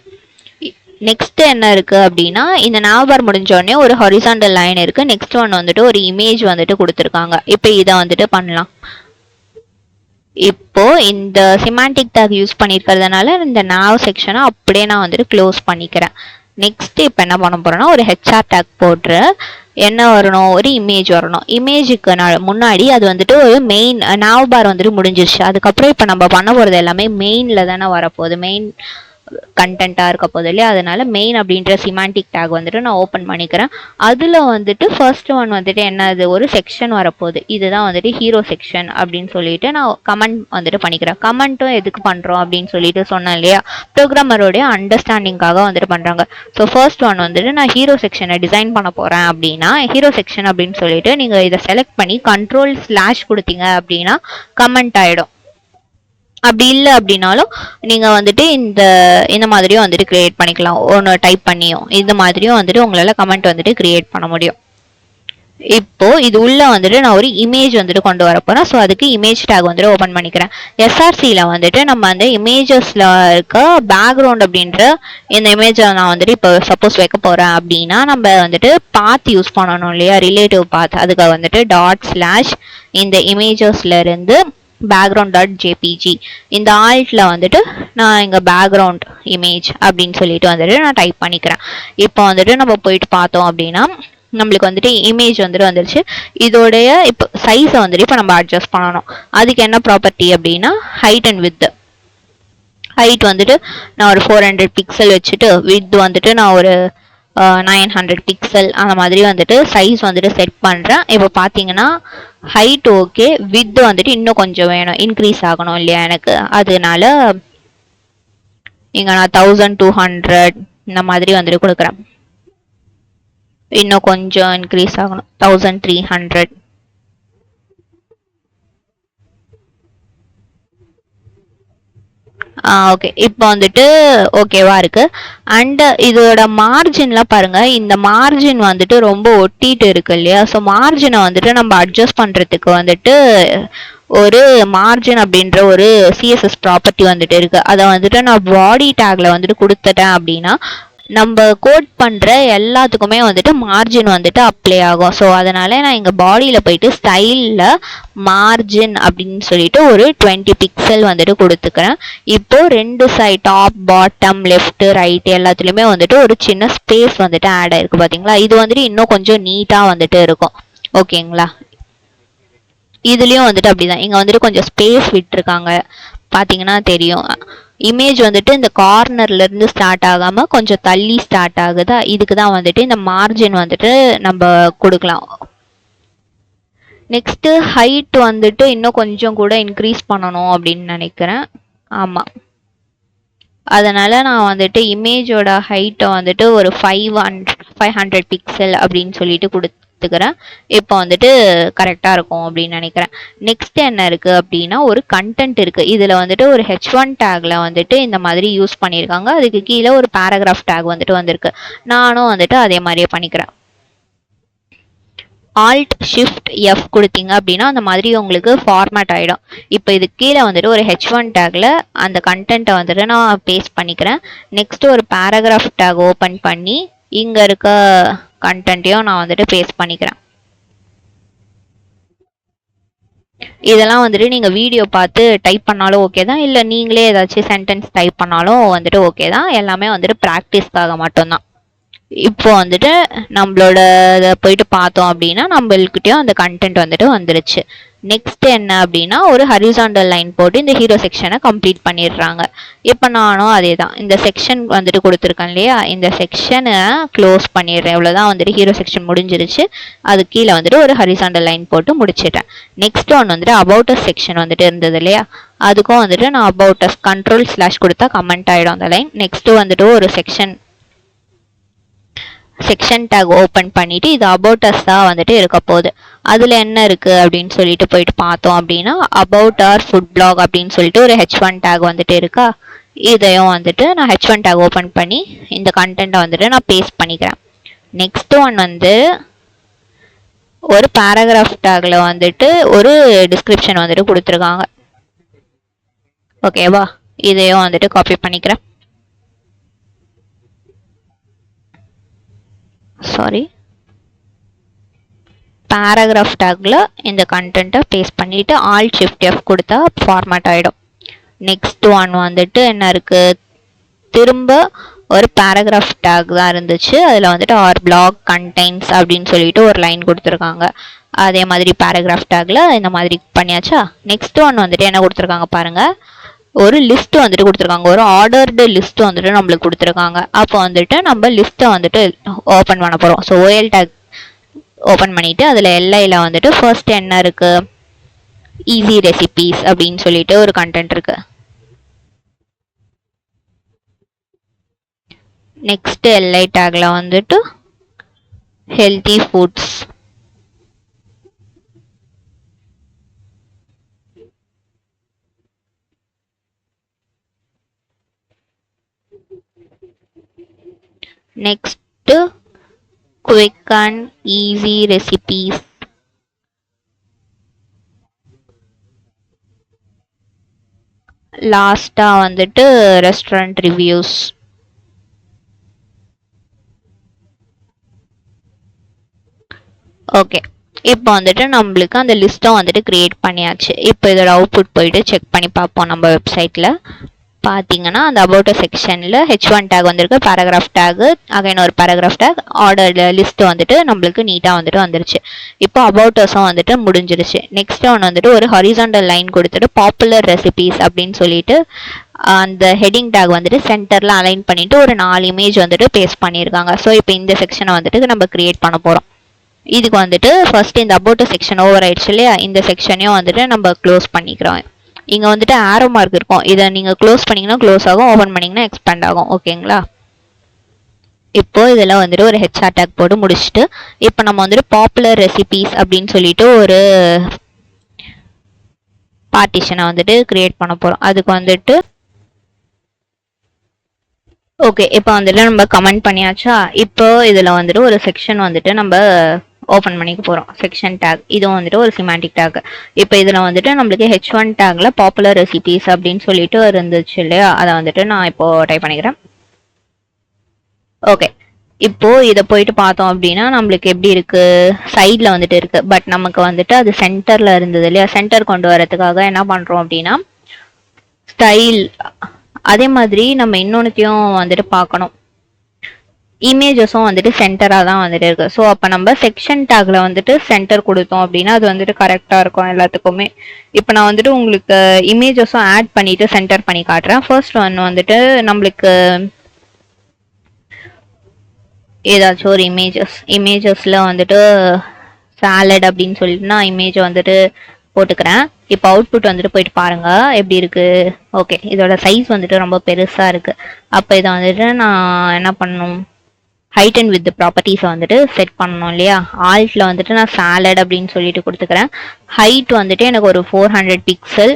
S1: நெக்ஸ்ட் என்ன இருக்கு அப்படின்னா, இந்த nav bar முடிஞ்சோடனே ஒரு ஹாரிசான்டல் லைன் இருக்கு. நெக்ஸ்ட் ஒன் வந்துட்டு ஒரு இமேஜ் வந்துட்டு கொடுத்துருக்காங்க. இப்போ இதை வந்துட்டு பண்ணலாம். இப்போ இந்த சிமாண்டிக் டேக் யூஸ் பண்ணியிருக்கிறதுனால இந்த nav செக்ஷனை அப்படியே நான் வந்துட்டு க்ளோஸ் பண்ணிக்கிறேன். நெக்ஸ்ட் இப்போ என்ன பண்ண போறோம்னா, ஒரு HR டேக் போட்டு என்ன வரணும், ஒரு இமேஜ் வரணும். இமேஜுக்கு முன்னாடி அது வந்துட்டு ஒரு மெயின் nav bar வந்துட்டு முடிஞ்சிருச்சு. அதுக்கப்புறம் இப்போ நம்ம பண்ண போறது எல்லாமே மெயின்ல தானே வரப்போகுது, மெயின் கண்டென்ட்டா இருக்க போகுது இல்லையா. அதனால மெயின் அப்படின்ற சிமாண்டிக் டேக் வந்துட்டு நான் ஓப்பன் பண்ணிக்கிறேன். அதுல வந்துட்டு ஃபர்ஸ்ட் ஒன் வந்துட்டு என்னது, ஒரு செக்ஷன் வரப்போகுது. இதுதான் வந்துட்டு ஹீரோ செக்ஷன் அப்படின்னு சொல்லிட்டு நான் கமெண்ட் வந்துட்டு பண்ணிக்கிறேன். கமெண்ட்டும் எதுக்கு பண்றோம் அப்படின்னு சொல்லிட்டு சொன்னேன் இல்லையா, ப்ரோக்ராமரோடைய அண்டர்ஸ்டாண்டிங்காக வந்துட்டு பண்றாங்க. ஸோ ஃபர்ஸ்ட் ஒன் வந்துட்டு நான் ஹீரோ செக்ஷனை டிசைன் பண்ண போறேன் அப்படின்னா, ஹீரோ செக்ஷன் அப்படின்னு சொல்லிட்டு நீங்க இதை செலக்ட் பண்ணி Ctrl/ கொடுத்தீங்க அப்படின்னா கமெண்ட் ஆயிடும். அப்படி இல்லை அப்படின்னாலும் நீங்க வந்துட்டு இந்த மாதிரியும் வந்துட்டு கிரியேட் பண்ணிக்கலாம். ஒன்று டைப் பண்ணியும் இந்த மாதிரியும் வந்துட்டு உங்களால கமெண்ட் வந்துட்டு கிரியேட் பண்ண முடியும். இப்போ இது உள்ள வந்துட்டு நான் ஒரு இமேஜ் வந்துட்டு கொண்டு வர போறேன். ஸோ அதுக்கு இமேஜ் டேக் வந்துட்டு ஓப்பன் பண்ணிக்கிறேன். SRCல வந்துட்டு நம்ம அந்த இமேஜஸ்ல இருக்க பேக்ரவுண்ட் அப்படின்ற இந்த இமேஜை நான் வந்துட்டு இப்போ சப்போஸ் வைக்க போறேன் அப்படின்னா நம்ம வந்துட்டு பாத் யூஸ் பண்ணணும் இல்லையா, ரிலேட்டிவ் பாத். அதுக்கு வந்துட்டு டாட்/ இந்த இமேஜஸ்ல இருந்து background.jpg இந்த ஆல்ட்ல வந்துட்டு நான் இங்க பேக்ரவுண்ட் இமேஜ் அப்படின்னு சொல்லிட்டு வந்துட்டு நான் டைப் பண்ணிக்கிறேன். இப்போ வந்துட்டு நம்ம போயிட்டு பார்த்தோம் அப்படின்னா நம்மளுக்கு வந்துட்டு இமேஜ் வந்துட்டு வந்துருச்சு. இதோடைய இப்போ சைஸை வந்துட்டு இப்போ நம்ம அட்ஜஸ்ட் பண்ணணும். அதுக்கு என்ன ப்ராப்பர்ட்டி அப்படின்னா, ஹைட் அண்ட் வித். ஹைட் வந்துட்டு நான் ஒரு 400 பிக்சல் வச்சுட்டு, வித் வந்துட்டு நான் ஒரு 900 பிக்சல் அந்த மாதிரி வந்துட்டு சைஸ் வந்துட்டு செட் பண்ணுறேன். இப்போ பார்த்தீங்கன்னா ஹைட் ஓகே, வித் வந்துட்டு இன்னும் கொஞ்சம் வேணும், இன்க்ரீஸ் ஆகணும் இல்லையா எனக்கு, அதனால இங்கே நான் 1200 இந்த மாதிரி வந்துட்டு கொடுக்குறேன். இன்னும் கொஞ்சம் இன்க்ரீஸ் ஆகணும், 1300. ஓகே, இப்போ வந்துட்டு ஓகேவா இருக்கு. அண்ட் இதோட மார்ஜின்லாம் பாருங்க, இந்த மார்ஜின் வந்துட்டு ரொம்ப ஒட்டிட்டு இருக்கு இல்லையா. ஸோ மார்ஜினை வந்துட்டு நம்ம அட்ஜஸ்ட் பண்றதுக்கு வந்துட்டு ஒரு மார்ஜின் அப்படின்ற ஒரு சிஎஸ்எஸ் ப்ராப்பர்ட்டி வந்துட்டு இருக்கு. அதை வந்துட்டு நான் பாடி டேக்ல வந்துட்டு கொடுத்துட்டேன் அப்படின்னா நம்ம கோட் பண்ணுற எல்லாத்துக்குமே வந்துட்டு மார்ஜின் வந்துட்டு அப்ளை ஆகும். ஸோ அதனால நான் எங்கள் பாடியில் போயிட்டு ஸ்டைலில் மார்ஜின் அப்படின்னு சொல்லிட்டு ஒரு 20 பிக்சல் வந்துட்டு கொடுத்துக்கிறேன். இப்போ 2 side top bottom left right எல்லாத்துலேயுமே வந்துட்டு ஒரு சின்ன ஸ்பேஸ் வந்துட்டு ஆட் ஆயிருக்கு பார்த்தீங்களா. இது வந்துட்டு இன்னும் கொஞ்சம் நீட்டாக வந்துட்டு இருக்கும். ஓகேங்களா, இதுலேயும் வந்துட்டு அப்படிதான், இங்கே வந்துட்டு கொஞ்சம் ஸ்பேஸ் விட்டுருக்காங்க பார்த்தீங்கன்னா தெரியும். இமேஜ் வந்துட்டு இந்த கார்னர்ல இருந்து ஸ்டார்ட் ஆகாம கொஞ்சம் தள்ளி ஸ்டார்ட் ஆகுதா, இதுக்கு தான் வந்துட்டு இந்த மார்ஜின் வந்துட்டு நம்ம கொடுக்கலாம். நெக்ஸ்ட் ஹைட் வந்துட்டு இன்னும் கொஞ்சம் கூட இன்க்ரீஸ் பண்ணணும் அப்படின்னு நினைக்கிறேன். ஆமா, அதனால நான் வந்துட்டு இமேஜோட ஹைட்டை வந்துட்டு ஒரு 500 பிக்சல் அப்படின்னு சொல்லிட்டு கொடுத்துக்கிறேன். இப்போ வந்துட்டு கரெக்டாக இருக்கும் அப்படின்னு நினைக்கிறேன். நெக்ஸ்ட் என்ன இருக்குது அப்படின்னா ஒரு கண்டென்ட் இருக்குது. இதில் வந்துட்டு ஒரு H1 டேக்ல வந்துட்டு இந்த மாதிரி யூஸ் பண்ணியிருக்காங்க. அதுக்கு கீழே ஒரு பேராகிராஃப் டேக் வந்துட்டு வந்திருக்கு. நானும் வந்துட்டு அதே மாதிரியே பண்ணிக்கிறேன். Alt Shift F கொடுத்தீங்க அப்படின்னா அந்த மாதிரி உங்களுக்கு ஃபார்மேட் ஆகிடும். இப்போ இது கீழே வந்துட்டு ஒரு H1 டேக்ல அந்த கண்டென்ட்டை வந்துட்டு நான் பேஸ்ட் பண்ணிக்கிறேன். நெக்ஸ்ட் ஒரு பேராகிராஃப் டேக் ஓப்பன் பண்ணி இங்கே இருக்க கண்டென்ட்டையும் நான் வந்துட்டு பேஸ்ட் பண்ணிக்கிறேன். இதெல்லாம் வந்துட்டு நீங்கள் வீடியோ பார்த்து டைப் பண்ணாலும் ஓகே தான், இல்லை நீங்களே ஏதாச்சும் சென்டென்ஸ் டைப் பண்ணாலும் வந்துட்டு ஓகே தான். எல்லாமே வந்துட்டு ப்ராக்டிஸ்க்காக மட்டும்தான். இப்போ வந்துட்டு நம்மளோட இதை போயிட்டு பார்த்தோம் அப்படின்னா நம்மள்கிட்டயும் அந்த கண்டென்ட் வந்துட்டு வந்துருச்சு. நெக்ஸ்ட் என்ன அப்படின்னா ஒரு ஹரிசாண்டல் லைன் போட்டு இந்த ஹீரோ செக்ஷனை கம்ப்ளீட் பண்ணிடுறாங்க. இப்போ நானும் அதே தான், இந்த செக்ஷன் வந்துட்டு கொடுத்துருக்கேன் இல்லையா, இந்த செக்ஷனை க்ளோஸ் பண்ணிடுறேன். இவ்வளோதான் வந்துட்டு ஹீரோ செக்ஷன் முடிஞ்சிருச்சு. அது கீழே வந்துட்டு ஒரு ஹரிசாண்டல் லைன் போட்டு முடிச்சிட்டேன். நெக்ஸ்ட் ஒன் வந்துட்டு அபவுட் அஸ் செக்ஷன் வந்துட்டு இருந்தது இல்லையா, அதுக்கும் வந்துட்டு நான் அபவுட் அஸ் Ctrl/ கொடுத்தா கமெண்ட் ஆகிடும் அந்த லைன். நெக்ஸ்ட் வந்துட்டு ஒரு செக்ஷன் டேக் ஓப்பன் பண்ணிட்டு இது அபவுட் அஸ் தான் வந்துட்டு இருக்க போகுது. அதில் என்ன இருக்குது அப்படின்னு சொல்லிட்டு போயிட்டு பார்த்தோம் அப்படின்னா அபவுட் ஆர் ஃபுட் பிளாக் அப்படின்னு சொல்லிட்டு ஒரு H1 டேக் வந்துட்டு இருக்கா. இதையும் வந்துட்டு நான் H1 டேக் ஓப்பன் பண்ணி இந்த கண்டென்ட்டை வந்துட்டு நான் பேஸ்ட் பண்ணிக்கிறேன். நெக்ஸ்ட் ஒன் வந்து ஒரு பேராகிராஃப் டேக்ல வந்துட்டு ஒரு டிஸ்கிரிப்ஷன் வந்துட்டு கொடுத்துருக்காங்க. ஓகேவா, இதையும் வந்துட்டு காப்பி பண்ணிக்கிறேன். பேராகிராஃப் டேக்ல இந்த கண்டென்ட்டை பேஸ்ட் பண்ணிட்டு Alt Shift F கொடுத்தா ஃபார்மேட் ஆகிடும். நெக்ஸ்ட் ஒன் வந்துட்டு என்ன இருக்கு, திரும்ப ஒரு பேராகிராஃப் டேக் தான் இருந்துச்சு. அதில் வந்துட்டு ஆர் பிளாக் கண்டெய்ன்ஸ் அப்படின்னு சொல்லிட்டு ஒரு லைன் கொடுத்துருக்காங்க. அதே மாதிரி பேராகிராஃப் டேக்ல இந்த மாதிரி பண்ணியாச்சா. நெக்ஸ்ட் ஒன் வந்துட்டு என்ன கொடுத்துருக்காங்க பாருங்க, ஒரு லிஸ்ட் வந்துட்டு கொடுத்துருக்காங்க. ஒரு ஆர்டர்டு லிஸ்ட் வந்துட்டு நம்மளுக்கு கொடுத்துருக்காங்க. அப்போ வந்துட்டு நம்ம லிஸ்ட்டை வந்துட்டு ஓப்பன் பண்ண போகிறோம். ஸோ OL டேக் ஓப்பன் பண்ணிட்டு அதில் LIல வந்துட்டு ஃபர்ஸ்ட் என்ன இருக்கு, ஈஸி ரெசிபீஸ் அப்படின்னு சொல்லிட்டு ஒரு கண்டென்ட் இருக்கு. நெக்ஸ்ட் LI டேக்ல வந்துட்டு healthy foods. Next quick and easy recipes. லாஸ்டா வந்துட்டு ரெஸ்டாரண்ட் ரிவ்யூஸ். ஓகே, இப்போ வந்துட்டு நம்மளுக்கு அந்த லிஸ்ட்டை வந்துட்டு கிரியேட் பண்ணியாச்சு. இப்போ இதோட அவுட்புட் போயிட்டு செக் பண்ணி பார்ப்போம் நம்ம வெப்சைட்டில். பார்த்தீங்கன்னா அந்த அபவுட் செக்ஷனில் H1 டேக் வந்திருக்கு, பேராகிராஃப் டேக், அகைன் ஒரு பேராகிராஃப் டேக், ஆர்டர் லிஸ்ட் வந்துட்டு நம்மளுக்கு நீட்டாக வந்துட்டு வந்துருச்சு. இப்போ அபவுட்டஸும் வந்துட்டு முடிஞ்சிருச்சு. நெக்ஸ்ட் ஒன்று வந்துட்டு ஒரு ஹாரிசான்டல் லைன் கொடுத்துட்டு பாப்புலர் ரெசிபீஸ் அப்படின்னு சொல்லிட்டு அந்த ஹெட்டிங் டேக் வந்துட்டு சென்டரில் அலைன் பண்ணிட்டு ஒரு 4 இமேஜ் வந்துட்டு பேஸ்ட் பண்ணியிருக்காங்க. ஸோ இப்போ இந்த செக்ஷனை வந்துட்டு நம்ம கிரியேட் பண்ண போகிறோம். இதுக்கு வந்துட்டு ஃபர்ஸ்ட் இந்த அபவுட் செக்ஷன் ஓவர் ஆயிடுச்சு இல்லையா, இந்த செக்ஷனையும் வந்துட்டு நம்ம க்ளோஸ் பண்ணிக்கிறோம். இங்கே வந்துட்டு ஆரோ மார்க் இருக்கும், இதை நீங்கள் க்ளோஸ் பண்ணிங்கன்னா க்ளோஸ் ஆகும், ஓப்பன் பண்ணிங்கன்னா எக்ஸ்பேண்ட் ஆகும். ஓகேங்களா? இப்போ இதில் வந்துட்டு ஒரு ஹெச்ஆர் டேக் போட்டு முடிச்சுட்டு இப்போ நம்ம வந்துட்டு பாப்புலர் ரெசிபீஸ் அப்படின்னு சொல்லிட்டு ஒரு பார்ட்டிஷனை வந்துட்டு கிரியேட் பண்ண போகிறோம். அதுக்கு வந்துட்டு ஓகே, இப்போ வந்துட்டு நம்ம கமெண்ட் பண்ணியாச்சா. இப்போ இதில் வந்துட்டு ஒரு செக்ஷன் வந்துட்டு நம்ம ஓப்பன் பண்ணிக்க போகிறோம். செக்ஷன் டேக், இதுவும் வந்துட்டு ஒரு சிமாண்டிக் டேக். இப்போ இதில் வந்துட்டு நம்மளுக்கு H1 டேக்ல பாப்புலர் ரெசிபீஸ் அப்படின்னு சொல்லிட்டு இருந்துச்சு இல்லையா, அதை வந்துட்டு நான் இப்போ டைப் பண்ணிக்கிறேன். ஓகே, இப்போ இதை போயிட்டு பார்த்தோம் அப்படின்னா நம்மளுக்கு எப்படி இருக்கு, சைடில் வந்துட்டு இருக்கு. பட் நமக்கு வந்துட்டு அது சென்டரில் இருந்தது இல்லையா, சென்டர் கொண்டு வரதுக்காக என்ன பண்ணுறோம் அப்படின்னா ஸ்டைல், அதே மாதிரி நம்ம இன்னொன்னுத்தையும் வந்துட்டு பார்க்கணும், இமேஜஸும் வந்துட்டு சென்டராக தான் வந்துட்டு இருக்கு. ஸோ அப்போ நம்ம செக்ஷன் டேக்ல வந்துட்டு சென்டர் கொடுத்தோம் அப்படின்னா அது வந்துட்டு கரெக்டாக இருக்கும் எல்லாத்துக்குமே. இப்போ நான் வந்துட்டு உங்களுக்கு இமேஜஸும் ஆட் பண்ணிட்டு சென்டர் பண்ணி காட்டுறேன். ஃபர்ஸ்ட் ஒன் வந்துட்டு நம்மளுக்கு ஏதாச்சும் ஒரு இமேஜஸில் வந்துட்டு சாலட் அப்படின்னு சொல்லிட்டு நான் இமேஜ் வந்துட்டு போட்டுக்கிறேன். இப்போ அவுட்புட் வந்துட்டு போயிட்டு பாருங்க எப்படி இருக்கு. ஓகே, இதோட சைஸ் வந்துட்டு ரொம்ப பெருசா இருக்கு. அப்போ இதை வந்துட்டு நான் என்ன பண்ணணும், ஹைட் அண்ட் வித் ப்ராப்பர்ட்டிஸை வந்துட்டு செட் பண்ணணும் இல்லையா. ஆல்ட்டில் வந்துட்டு நான் சாலட் அப்படின்னு சொல்லிட்டு கொடுத்துக்கிறேன். ஹைட் வந்துட்டு எனக்கு ஒரு 400 பிக்சல்,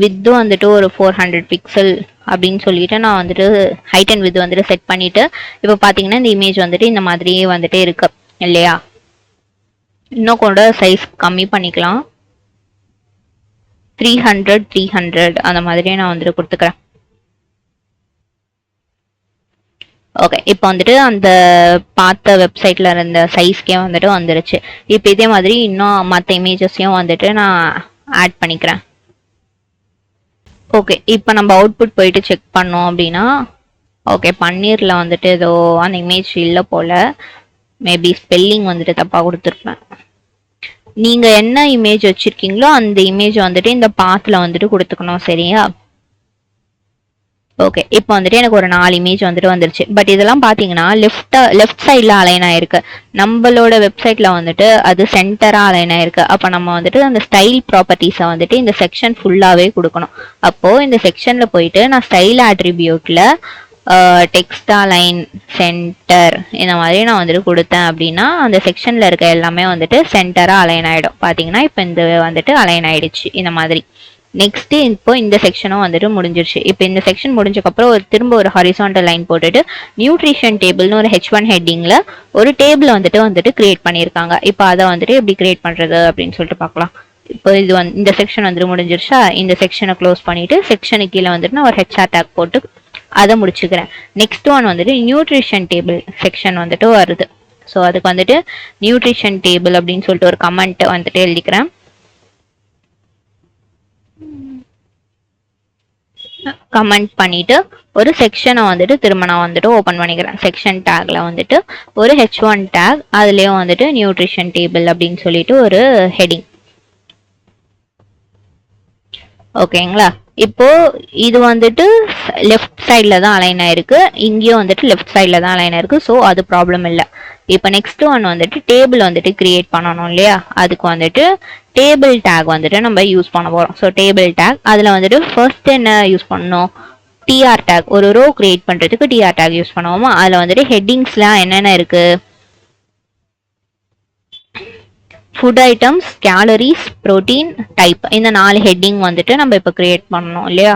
S1: வித்து வந்துட்டு ஒரு 400 பிக்சல் அப்படின்னு சொல்லிட்டு நான் வந்துட்டு ஹைட் அண்ட் வித் வந்துட்டு செட் பண்ணிட்டு இப்போ பார்த்தீங்கன்னா இந்த இமேஜ் வந்துட்டு இந்த மாதிரியே வந்துட்டு இருக்கு இல்லையா. இன்னும் கூட சைஸ் கம்மி பண்ணிக்கலாம், 300 அந்த மாதிரியே நான் வந்துட்டு கொடுத்துக்கிறேன். ஓகே, இப்போ வந்துட்டு அந்த பார்த்த வெப்சைட்ல இருந்த சைஸ்க்கே வந்துட்டு வந்துருச்சு. இப்போ இதே மாதிரி இன்னும் மற்ற இமேஜஸையும் வந்துட்டு நான் ஆட் பண்ணிக்கிறேன். ஓகே, இப்போ நம்ம அவுட்புட் போயிட்டு செக் பண்ணோம் அப்படின்னா ஓகே, பன்னீரில் வந்துட்டு ஏதோ அந்த இமேஜ் இல்லை போல, மேபி ஸ்பெல்லிங் வந்துட்டு தப்பாக கொடுத்துருப்பேன். நீங்கள் என்ன இமேஜ் வச்சுருக்கீங்களோ அந்த இமேஜ் வந்துட்டு இந்த பாத்தில் வந்துட்டு கொடுத்துக்கணும், சரியா. ஓகே, இப்போ வந்துட்டு எனக்கு ஒரு 4 இமேஜ் வந்துட்டு வந்துருச்சு. பட் இதெல்லாம் பார்த்தீங்கன்னா லெஃப்ட் சைடில் அலைன் ஆயிருக்கு. நம்மளோட வெப்சைட்ல வந்துட்டு அது சென்டராக அலைன் ஆயிருக்கு. அப்போ நம்ம வந்துட்டு அந்த ஸ்டைல் ப்ராப்பர்ட்டிஸை வந்துட்டு இந்த செக்ஷன் ஃபுல்லாகவே கொடுக்கணும். அப்போது இந்த செக்ஷனில் போயிட்டு நான் ஸ்டைல் ஆட்ரிபியூட்டில் டெக்ஸ்ட் அலைன் சென்டர் இந்த மாதிரி நான் வந்துட்டு கொடுத்தேன் அப்படின்னா அந்த செக்ஷனில் இருக்க எல்லாமே வந்துட்டு சென்டராக அலைன் ஆகிடும். பார்த்தீங்கன்னா இப்போ இந்த வந்துட்டு அலைன் ஆயிடுச்சு இந்த மாதிரி. நெக்ஸ்ட் இப்போ இந்த செக்ஷனும் வந்துட்டு முடிஞ்சிருச்சு. இப்போ இந்த செக்ஷன் முடிஞ்சக்கப்புறம் திரும்ப ஒரு ஹாரிசான்டல் லைன் போட்டுட்டு நியூட்ரிஷன் டேபிள்னு ஒரு H1 ஹெட்டிங்ல ஒரு டேபிள் வந்துட்டு கிரியேட் பண்ணியிருக்காங்க. இப்போ அதை வந்துட்டு எப்படி கிரியேட் பண்றது அப்படின்னு சொல்லிட்டு பார்க்கலாம். இப்போ இது இந்த செக்ஷன் வந்துட்டு முடிஞ்சிருச்சா. இந்த செக்ஷனை க்ளோஸ் பண்ணிட்டு செக்ஷனுக்கு கீழே வந்துட்டு நான் ஒரு HR டேக் போட்டு அதை முடிச்சுக்கிறேன். நெக்ஸ்ட் ஒன் வந்துட்டு நியூட்ரிஷன் டேபிள் செக்ஷன் வந்துட்டு வருது. ஸோ அதுக்கு வந்துட்டு நியூட்ரிஷன் டேபிள் அப்படின்னு சொல்லிட்டு ஒரு கமெண்ட் வந்துட்டு எழுதிக்கிறேன். கமெண்ட் பண்ணிட்டு ஒரு செக்ஷனை வந்துட்டு திரும்ப நான் வந்துட்டு ஓப்பன் பண்ணிக்கிறேன். செக்ஷன் டேக்ல வந்துட்டு ஒரு H1 டேக், அதுலயும் வந்துட்டு நியூட்ரிஷன் டேபிள் அப்படின்னு சொல்லிட்டு ஒரு ஹெட்டிங். ஓகேங்களா. இப்போ இது வந்துட்டு லெஃப்ட் சைட்ல தான் அலைன் ஆயிருக்கு, இங்கேயும் வந்துட்டு லெஃப்ட் சைட்ல தான் அலைன் ஆயிருக்கு. ஸோ அது ப்ராப்ளம் இல்லை. இப்போ நெக்ஸ்ட் ஒன் வந்துட்டு டேபிள் வந்துட்டு கிரியேட் பண்ணணும் இல்லையா. அதுக்கு வந்துட்டு டேபிள் டேக் வந்துட்டு நம்ம யூஸ் பண்ண போறோம். ஸோ டேபிள் டேக் அதுல வந்துட்டு ஃபர்ஸ்ட் என்ன யூஸ் பண்ணணும், டிஆர் டேக். ஒரு ரோ கிரியேட் பண்றதுக்கு டிஆர் டேக் யூஸ் பண்ணுவோமா. அதுல வந்துட்டு ஹெட்டிங்ஸ்லாம் என்னென்ன இருக்கு, food items, calories, protein, type, இந்த 4 ஹெட்டிங் வந்துட்டு நம்ம இப்போ கிரியேட் பண்ணணும் இல்லையா.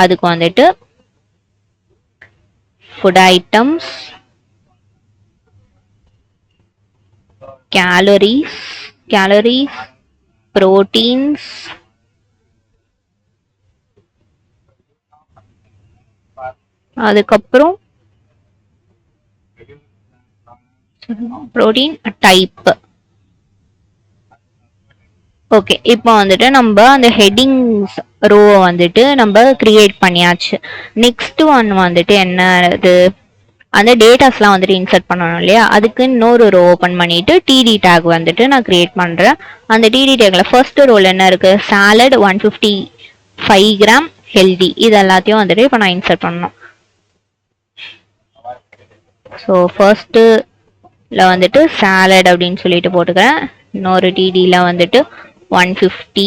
S1: அதுக்கு வந்துட்டு ஃபுட் ஐட்டம்ஸ், கேலரிஸ், ப்ரோட்டீன்ஸ், அதுக்கப்புறம் ப்ரோட்டீன் டைப். ஓகே, இப்போ வந்துட்டு நம்ம அந்த ஹெட்டிங்ஸ் ரோவை வந்துட்டு நம்ம கிரியேட் பண்ணியாச்சு. நெக்ஸ்ட் ஒன் வந்துட்டு என்னது, அந்த டேட்டாஸ்லாம் வந்துட்டு இன்சர்ட் பண்ணணும் இல்லையா, அதுக்கு இன்னொரு ரோ ஓப்பன் பண்ணிட்டு டிடி டேக் வந்துட்டு நான் கிரியேட் பண்ணுறேன். அந்த டிடி டேக்ல ஃபர்ஸ்ட் ரோல் என்ன இருக்கு, சாலட் 155 கிராம் ஹெல்தி, இது எல்லாத்தையும் வந்துட்டு இப்போ நான் இன்சர்ட் பண்ணணும். ஸோ ஃபர்ஸ்ட்டில் வந்துட்டு சாலட் அப்படின்னு சொல்லிட்டு போட்டுக்கிறேன். இன்னொரு டிடியில் வந்துட்டு 150,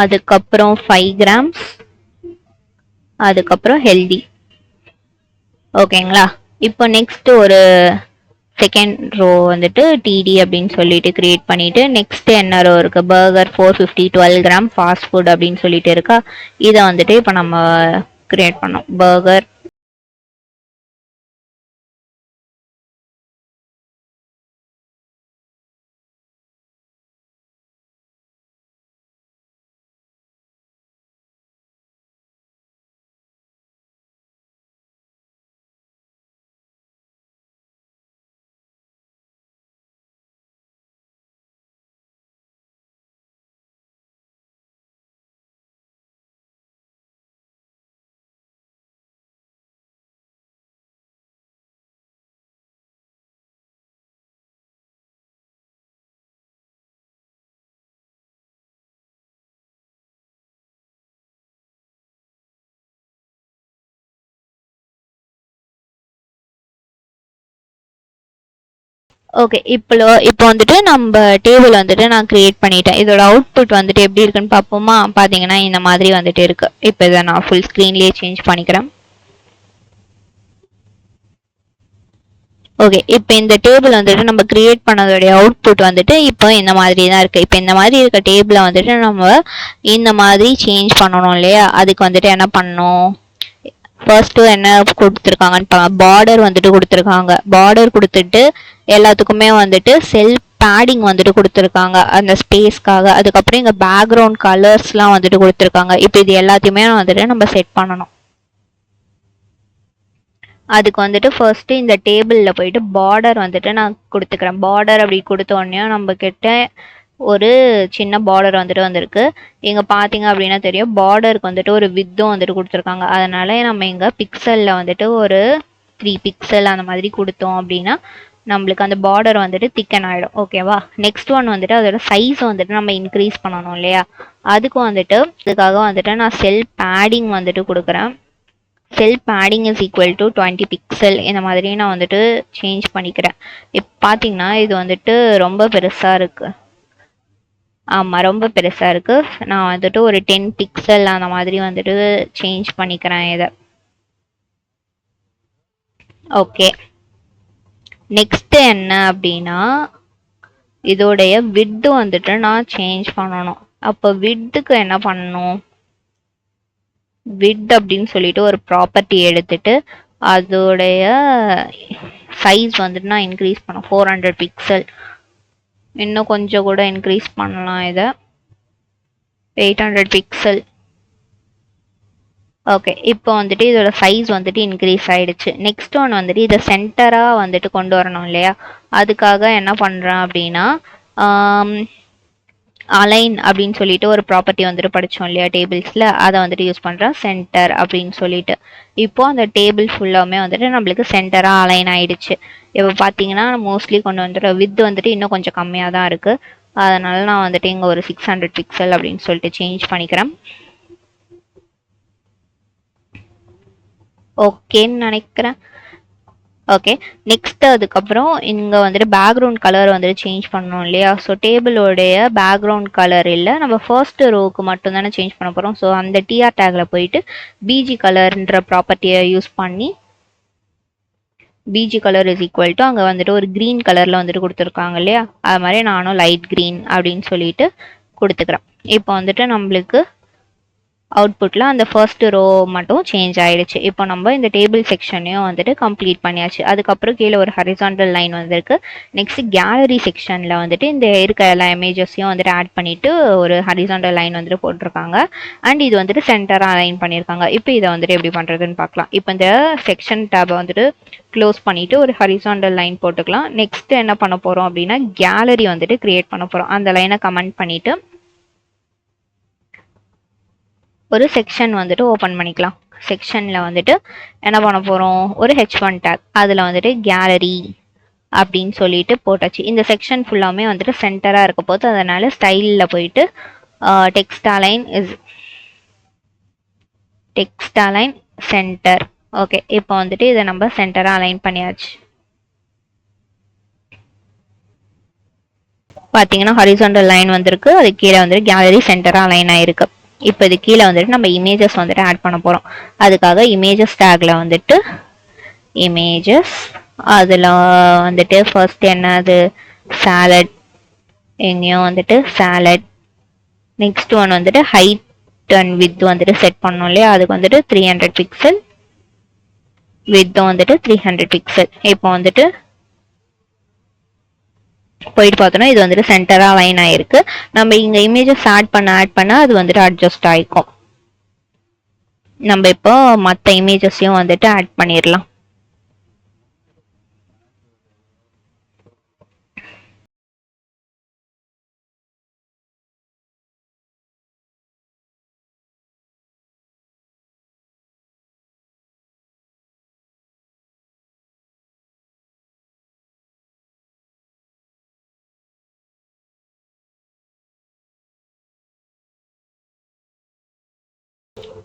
S1: அதுக்கப்புறம் 5 கிராம்ஸ், அதுக்கப்புறம் ஹெல்தி. ஓகேங்களா, இப்போ நெக்ஸ்ட் ஒரு செகண்ட் ரோ வந்துட்டு டிடி அப்படின்னு சொல்லிட்டு கிரியேட் பண்ணிட்டு, நெக்ஸ்ட் என்ன ரோ இருக்கு, பர்கர் 450 12 கிராம் ஃபாஸ்ட் ஃபுட் அப்படின்னு சொல்லிட்டு இருக்கா, இதை வந்துட்டு இப்போ நம்ம கிரியேட் பண்ணோம். பர்கர் ஓகே, இப்போ வந்துட்டு நம்ம டேபிள் வந்துட்டு நான் கிரியேட் பண்ணிட்டேன். இதோட அவுட்புட் வந்துட்டு எப்படி இருக்குன்னு பார்ப்போமா. பார்த்தீங்கன்னா இந்த மாதிரி வந்துட்டு இருக்கு. இப்போ இதை நான் ஃபுல் ஸ்க்ரீன்லேயே சேஞ்ச் பண்ணிக்கிறேன். ஓகே, இப்போ இந்த டேபிள் வந்துட்டு நம்ம கிரியேட் பண்ணதோடைய அவுட்புட் வந்துட்டு இப்போ இந்த மாதிரி தான் இருக்குது. இப்போ இந்த மாதிரி இருக்க டேபிளை வந்துட்டு நம்ம இந்த மாதிரி சேஞ்ச் பண்ணணும் இல்லையா, அதுக்கு வந்துட்டு என்ன பண்ணணும், ஃபர்ஸ்ட்டு என்ன கொடுத்துருக்காங்கன்னு பார்டர் வந்துட்டு கொடுத்துருக்காங்க. பார்டர் கொடுத்துட்டு எல்லாத்துக்குமே வந்துட்டு செல் பேடிங் வந்துட்டு கொடுத்துருக்காங்க அந்த ஸ்பேஸ்க்காக. அதுக்கப்புறம் இங்கே பேக்ரவுண்ட் கலர்ஸ்லாம் வந்துட்டு கொடுத்துருக்காங்க. இப்போ இது எல்லாத்தையுமே வந்துட்டு நம்ம செட் பண்ணணும். அதுக்கு வந்துட்டு ஃபர்ஸ்ட் இந்த டேபிளில் போயிட்டு பார்டர் வந்துட்டு நான் கொடுத்துக்கிறேன். பார்டர் அப்படி கொடுத்த உடனே நம்ம கிட்ட ஒரு சின்ன பார்டர் வந்துட்டு வந்திருக்கு. இங்கே பார்த்தீங்க அப்படின்னா தெரியும், பார்டருக்கு வந்துட்டு ஒரு வித்தும் வந்துட்டு கொடுத்துருக்காங்க. அதனால நம்ம இங்கே பிக்சலில் வந்துட்டு ஒரு 3 பிக்சல் அந்த மாதிரி கொடுத்தோம் அப்படின்னா நம்மளுக்கு அந்த பார்டர் வந்துட்டு திக்கன் ஆகிடும். ஓகேவா, நெக்ஸ்ட் ஒன் வந்துட்டு அதோட சைஸ் வந்துட்டு நம்ம இன்க்ரீஸ் பண்ணணும் இல்லையா, அதுக்கு வந்துட்டு இதுக்காக வந்துட்டு நான் செல் பேடிங் வந்துட்டு கொடுக்குறேன். Cell padding is equal to 20 pixel இந்த மாதிரி நான் வந்துட்டு சேஞ்ச் பண்ணிக்கிறேன். இப்போ பார்த்தீங்கன்னா இது வந்துட்டு ரொம்ப பெருசாக இருக்குது. ஆமாம், ரொம்ப பெருசாக இருக்குது. நான் வந்துட்டு ஒரு 10 பிக்சல் அந்த மாதிரி வந்துட்டு சேஞ்ச் பண்ணிக்கிறேன் இதை. ஓகே, நெக்ஸ்ட் என்ன அப்படின்னா இதோடைய விட்டு வந்துட்டு நான் சேஞ்ச் பண்ணணும். அப்போ விட்டுக்கு என்ன பண்ணணும், விட் அப்படின்னு சொல்லிட்டு ஒரு ப்ராப்பர்ட்டி எடுத்துட்டு அதோடைய சைஸ் வந்துட்டு நான் இன்க்ரீஸ் பண்ணேன் 400 பிக்சல். இன்னும் கொஞ்சம் கூட இன்க்ரீஸ் பண்ணலாம், இதை 800 பிக்சல். ஓகே, இப்போ வந்துட்டு இதோட சைஸ் வந்துட்டு இன்க்ரீஸ் ஆயிடுச்சு. நெக்ஸ்ட் ஒன் வந்துட்டு இதை சென்டராக வந்துட்டு கொண்டு வரணும் இல்லையா, அதுக்காக என்ன பண்ணுறேன் அப்படின்னா அலைன் அப்படின்னு சொல்லிட்டு ஒரு ப்ராப்பர்ட்டி வந்துட்டு படித்தோம் இல்லையா டேபிள்ஸில், அதை வந்துட்டு யூஸ் பண்ணுறேன் சென்டர் அப்படின்னு சொல்லிட்டு. இப்போ அந்த டேபிள் ஃபுல்லாமே வந்துட்டு நம்மளுக்கு சென்டராக அலைன் ஆயிடுச்சு. இப்போ பார்த்தீங்கன்னா மோஸ்ட்லி கொண்டு வந்துட்டு வித் வந்துட்டு இன்னும் கொஞ்சம் கம்மியாக தான் இருக்குது. அதனால நான் வந்துட்டு இங்கே ஒரு 600 பிக்சல் அப்படின்னு சொல்லிட்டு சேஞ்ச் பண்ணிக்கிறேன். ஓகேன்னு நினைக்கிறேன். ஓகே, நெக்ஸ்ட் அதுக்கப்புறம் இங்கே வந்துட்டு பேக்ரவுண்ட் கலர் வந்துட்டு சேஞ்ச் பண்ணணும் இல்லையா. ஸோ டேபிளோடைய பேக்ரவுண்ட் கலர் இல்லை, நம்ம ஃபர்ஸ்ட் ரோவுக்கு மட்டும் தானே சேஞ்ச் பண்ண போகிறோம். ஸோ அந்த டிஆர் டேக்கில் போயிட்டு பிஜி கலர்ன்ற ப்ராப்பர்ட்டியை யூஸ் பண்ணி PG colour is equal to அங்கே வந்துட்டு ஒரு க்ரீன் கலரில் வந்துட்டு கொடுத்துருக்காங்க இல்லையா, அது மாதிரி நானும் லைட் க்ரீன் அப்படின்னு சொல்லிட்டு கொடுத்துக்கிறேன். இப்போ வந்துட்டு நம்மளுக்கு அவுட்புட்டில் அந்த ஃபர்ஸ்ட் ரோ மட்டும் சேஞ்ச் ஆகிடுச்சு. இப்போ நம்ம இந்த டேபிள் செக்ஷனையும் வந்துட்டு கம்ப்ளீட் பண்ணியாச்சு. அதுக்கப்புறம் கீழே ஒரு ஹரிசாண்டல் லைன் வந்திருக்கு. நெக்ஸ்ட் கேலரி செக்ஷனில் வந்துட்டு இந்த இருக்க எல்லா இமேஜஸையும் வந்துட்டு ஆட் பண்ணிவிட்டு ஒரு ஹரிசாண்டல் லைன் வந்துட்டு போட்டிருக்காங்க. அண்ட் இது வந்துட்டு சென்டராக அலைன் பண்ணியிருக்காங்க. இப்போ இதை வந்துட்டு எப்படி பண்ணுறதுன்னு பார்க்கலாம். இப்போ இந்த செக்ஷன் டேபை வந்துட்டு க்ளோஸ் பண்ணிவிட்டு ஒரு ஹரிசாண்டல் லைன் போட்டுக்கலாம். நெக்ஸ்ட் என்ன பண்ண போகிறோம் அப்படின்னா கேலரி வந்துட்டு க்ரியேட் பண்ண போகிறோம். அந்த லைனை கமெண்ட் பண்ணிவிட்டு ஒரு செக்ஷன் வந்துட்டு ஓப்பன் பண்ணிக்கலாம். செக்ஷனில் வந்துட்டு என்ன பண்ண போகிறோம், ஒரு H1 டேக், அதில் வந்துட்டு கேலரி அப்படின்னு சொல்லிட்டு போட்டாச்சு. இந்த செக்ஷன் ஃபுல்லாமே வந்துட்டு சென்டராக இருக்க போது, அதனால ஸ்டைலில் போயிட்டு டெக்ஸ்ட் அலைன் சென்டர். ஓகே, இப்போ வந்துட்டு இதை நம்ம சென்டராக அலைன் பண்ணியாச்சு. பார்த்தீங்கன்னா ஹரிசாண்டல் லைன் வந்திருக்கு, அது கீழே வந்துட்டு கேலரி சென்டராக அலைன் ஆயிருக்கு. இப்போ இது கீழே வந்துட்டு நம்ம இமேஜஸ் வந்துட்டு ஆட் பண்ண போகிறோம். அதுக்காக இமேஜஸ் டேக்ல வந்துட்டு இமேஜஸ், அதில் வந்துட்டு ஃபர்ஸ்ட் என்னது சாலட், எங்கேயும் வந்துட்டு சாலட். நெக்ஸ்ட் ஒன் வந்துட்டு ஹைட் அண்ட் வித் வந்துட்டு செட் பண்ணோம் இல்லையா, அதுக்கு வந்துட்டு 300 பிக்சல், வித்தும் வந்துட்டு 300 பிக்சல். இப்போ வந்துட்டு போயிட்டு பார்த்தோன்னா இது வந்துட்டு சென்டராக லைன் ஆயிருக்கு. நம்ம இங்கே இமேஜஸ் ஆட் பண்ண அது வந்துட்டு அட்ஜஸ்ட் ஆகிக்கும். நம்ம இப்போ மற்ற இமேஜஸையும் வந்துட்டு ஆட் பண்ணிடலாம்.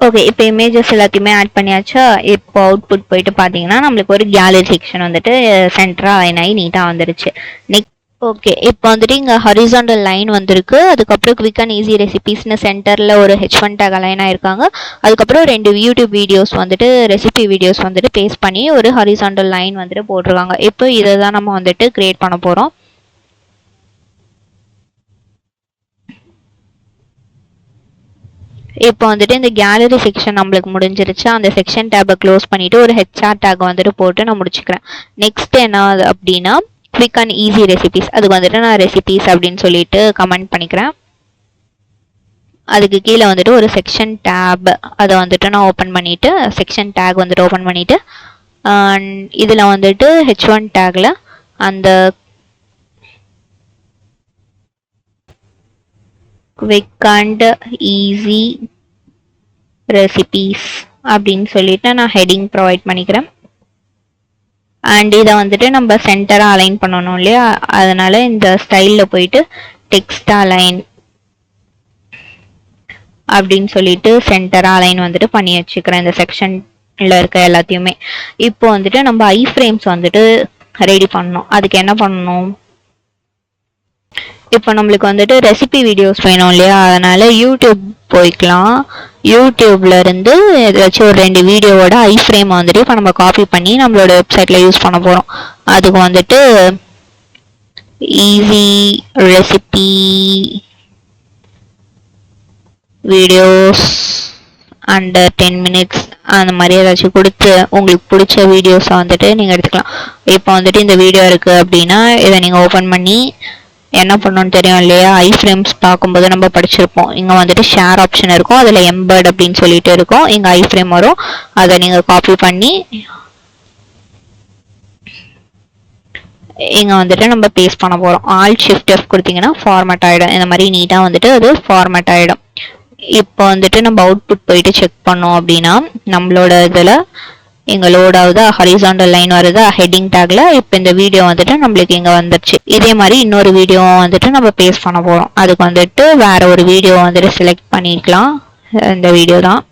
S1: ஓகே, இப்போ இமேஜஸ் எல்லாத்தையுமே ஆட் பண்ணியாச்சா. இப்போ அவுட்புட் போயிட்டு பார்த்தீங்கன்னா நம்மளுக்கு ஒரு கேலரி செக்ஷன் வந்துட்டு சென்டராக அலைன் ஆகி நீட்டாக வந்துருச்சு. நெக்ஸ்ட் ஓகே, இப்போ வந்துட்டு இங்கே ஹரிசாண்டல் லைன் வந்திருக்கு. அதுக்கப்புறம் குவிக் அண்ட் ஈஸி ரெசிபீஸ்னு சென்டரில் ஒரு H1 டேக் அலைன் ஆயிருக்காங்க. அதுக்கப்புறம் 2 யூடியூப் வீடியோஸ் வந்துட்டு ரெசிபி வீடியோஸ் வந்துட்டு பேஸ்ட் பண்ணி ஒரு ஹரிசாண்டல் லைன் வந்துட்டு போட்டிருக்காங்க. இப்போ இதை தான் நம்ம வந்துட்டு கிரியேட் பண்ண போகிறோம். இப்போ வந்துட்டு இந்த கேலரி செக்ஷன் நம்மளுக்கு முடிஞ்சிருச்சு. அந்த செக்ஷன் டேபை க்ளோஸ் பண்ணிட்டு ஒரு HR டேக் வந்துட்டு போட்டு நான் முடிச்சுக்கிறேன். நெக்ஸ்ட் என்ன அப்படின்னா குவிக் அண்ட் ஈஸி ரெசிபீஸ், அதுக்கு வந்துட்டு நான் ரெசிபீஸ் அப்படின்னு சொல்லிட்டு கமெண்ட் பண்ணிக்கிறேன். அதுக்கு கீழே வந்துட்டு ஒரு செக்ஷன் டேப், அதை வந்துட்டு நான் ஓப்பன் பண்ணிட்டு செக்ஷன் டேக் வந்துட்டு ஓப்பன் பண்ணிட்டு இதில் வந்துட்டு H1 டேக்ல அந்த குவிக் அண்ட் ஈஸி ரெசிபீஸ் அப்படின்னு சொல்லிட்டு நான் ஹெட்டிங் ப்ரொவைட் பண்ணிக்கிறேன். அண்ட் இதை வந்துட்டு நம்ம சென்டராக அலைன் பண்ணணும் இல்லையா, அதனால இந்த ஸ்டைலில் போயிட்டு டெக்ஸ்ட் அலைன் அப்படின்னு சொல்லிட்டு சென்டராக அலைன் வந்துட்டு பண்ணி வச்சுக்கிறேன் இந்த செக்ஷனில் இருக்க எல்லாத்தையுமே. இப்போ வந்துட்டு நம்ம ஐஃப்ரேம்ஸ் வந்துட்டு ரெடி பண்ணணும். அதுக்கு என்ன பண்ணணும், இப்போ நம்மளுக்கு வந்துட்டு ரெசிபி வீடியோஸ் வேணும் இல்லையா, அதனால யூடியூப் போய்க்கலாம். யூடியூப்ல இருந்து ஏதாச்சும் ஒரு 2 வீடியோவோட ஐஃப்ரேம் வந்துட்டு இப்போ நம்ம காப்பி பண்ணி நம்மளோட வெப்சைட்ல யூஸ் பண்ண போகிறோம். அதுக்கு வந்துட்டு easy recipe videos under 10 minutes அந்த மாதிரி ஏதாச்சும் கொடுத்து உங்களுக்கு பிடிச்ச வீடியோஸை வந்துட்டு நீங்கள் எடுத்துக்கலாம். இப்போ வந்துட்டு இந்த வீடியோ இருக்குது அப்படின்னா இதை நீங்கள் ஓப்பன் பண்ணி என்ன பண்ணணும்னு தெரியும் இல்லையா, ஐஃப்ரேம்ஸ் பார்க்கும்போது நம்ம படிச்சிருப்போம். இங்கே வந்துட்டு ஷேர் ஆப்ஷன் இருக்கும், அதில் எம்பர்ட் அப்படின்னு சொல்லிட்டு இருக்கும், இங்கே ஐஃப்ரேம் வரும். அதை நீங்கள் காப்பி பண்ணி இங்கே வந்துட்டு நம்ம பேஸ்ட் பண்ண போகிறோம். Alt+Shift+F கொடுத்தீங்கன்னா ஃபார்மேட் ஆகிடும். இந்த மாதிரி நீட்டாக வந்துட்டு அது ஃபார்மேட் ஆகிடும். இப்போ வந்துட்டு நம்ம அவுட்புட் போயிட்டு செக் பண்ணோம் அப்படின்னா நம்மளோட இதில் இங்கே லோட் ஆகுதா, ஹரிசாண்டல் லைன் வருதா ஹெட்டிங் டேக்ல. இப்போ இந்த வீடியோ வந்துட்டு நம்மளுக்கு இங்கே வந்துருச்சு. இதே மாதிரி இன்னொரு வீடியோ வந்துட்டு நம்ம பேஸ்ட் பண்ண போகிறோம். அதுக்கு வந்துட்டு வேற ஒரு வீடியோ வந்துட்டு செலக்ட் பண்ணிக்கலாம். இந்த வீடியோ தான்.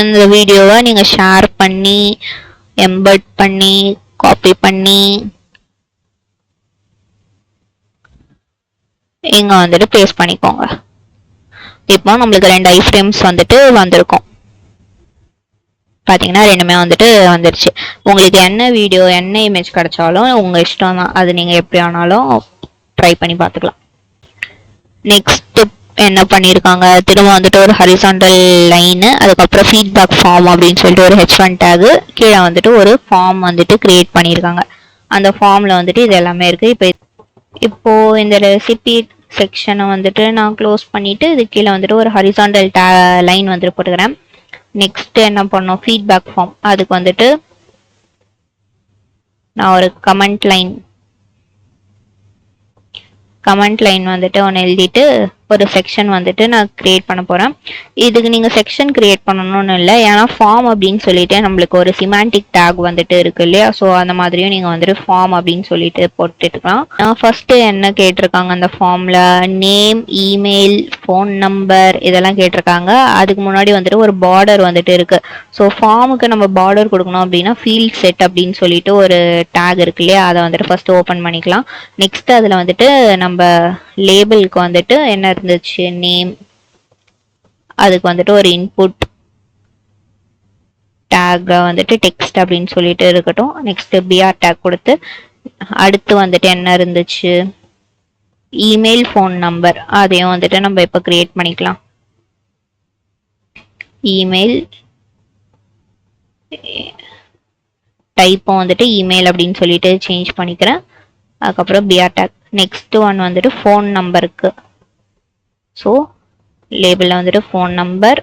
S1: இந்த வீடியோவை நீங்கள் ஷேர் பண்ணி எம்பர்ட் பண்ணி காப்பி பண்ணி இங்கே வந்துட்டு பேஸ்ட் பண்ணிக்கோங்க. இப்போ நம்மளுக்கு 2 ஐஃப்ரேம்ஸ் வந்துட்டு வந்திருக்கும். பார்த்தீங்கன்னா 2மே வந்துட்டு வந்துருச்சு. உங்களுக்கு என்ன வீடியோ என்ன இமேஜ் கிடைச்சாலும் உங்கள் இஷ்டம் தான், அது நீங்கள் எப்படி ஆனாலும் ட்ரை பண்ணி பார்த்துக்கலாம். நெக்ஸ்ட் என்ன பண்ணியிருக்காங்க, திரும்ப வந்துட்டு ஒரு ஹரிசாண்டல் லைனு, அதுக்கப்புறம் ஃபீட்பேக் ஃபார்ம் அப்படின்னு சொல்லிட்டு ஒரு H1 டேகு, கீழே வந்துட்டு ஒரு ஃபார்ம் வந்துட்டு கிரியேட் பண்ணியிருக்காங்க. அந்த ஃபார்மில் வந்துட்டு இது எல்லாமே இருக்குது. இப்போ இந்த ரெசிபி செக்ஷனை வந்துட்டு நான் க்ளோஸ் பண்ணிவிட்டு இது கீழே வந்துட்டு ஒரு ஹரிசாண்டல் லைன் வந்துட்டு போட்டுக்கிறேன். நெக்ஸ்ட் என்ன பண்ணோம், ஃபீட்பேக் ஃபார்ம், அதுக்கு வந்துட்டு நான் ஒரு கமெண்ட் லைன் வந்துட்டு ஒன்று எழுதிட்டு ஒரு செக்ஷன் வந்துட்டு நான் கிரியேட் பண்ண போகிறேன். இதுக்கு நீங்கள் செக்ஷன் கிரியேட் பண்ணணும்னு இல்லை, ஏன்னா ஃபார்ம் அப்படின்னு சொல்லிட்டு நம்மளுக்கு ஒரு சிமாண்டிக் டேக் வந்துட்டு இருக்கு இல்லையா, ஸோ அந்த மாதிரியும் நீங்கள் வந்துட்டு ஃபார்ம் அப்படின்னு சொல்லிட்டு போட்டுக்கலாம். ஃபர்ஸ்ட்டு என்ன கேட்டிருக்காங்க அந்த ஃபார்மில், நேம், இமெயில், ஃபோன் நம்பர் இதெல்லாம் கேட்டிருக்காங்க. அதுக்கு முன்னாடி வந்துட்டு ஒரு பார்டர் வந்துட்டு இருக்கு. ஸோ ஃபார்முக்கு நம்ம பார்டர் கொடுக்கணும் அப்படின்னா ஃபீல்ட் செட் அப்படின்னு சொல்லிட்டு ஒரு டேக் இருக்கு இல்லையா, அதை வந்துட்டு ஃபர்ஸ்ட் ஓப்பன் பண்ணிக்கலாம். நெக்ஸ்ட் அதில் வந்துட்டு நம்ம லேபிளுக்கு வந்துட்டு என்ன இருந்துச்சு, நேம், அதுக்கு வந்துட்டு ஒரு இன்புட் டேக் வந்துட்டு டெக்ஸ்ட் அப்படின்னு சொல்லிட்டு இருக்கட்டும். நெக்ஸ்ட் பிஆர் டேக் கொடுத்து அடுத்து வந்துட்டு என்ன இருந்துச்சு, இமெயில், ஃபோன் நம்பர், அதையும் வந்துட்டு நம்ம இப்போ கிரியேட் பண்ணிக்கலாம். இமெயில் டைப்பும் வந்துட்டு இமெயில் அப்படின்னு சொல்லிட்டு சேஞ்ச் பண்ணிக்கிறேன். அதுக்கப்புறம் பிஆர் டேக். நெக்ஸ்ட் ஒன் வந்துட்டு ஃபோன் நம்பருக்கு, ஸோ லேபிளில் வந்துட்டு ஃபோன் நம்பர்,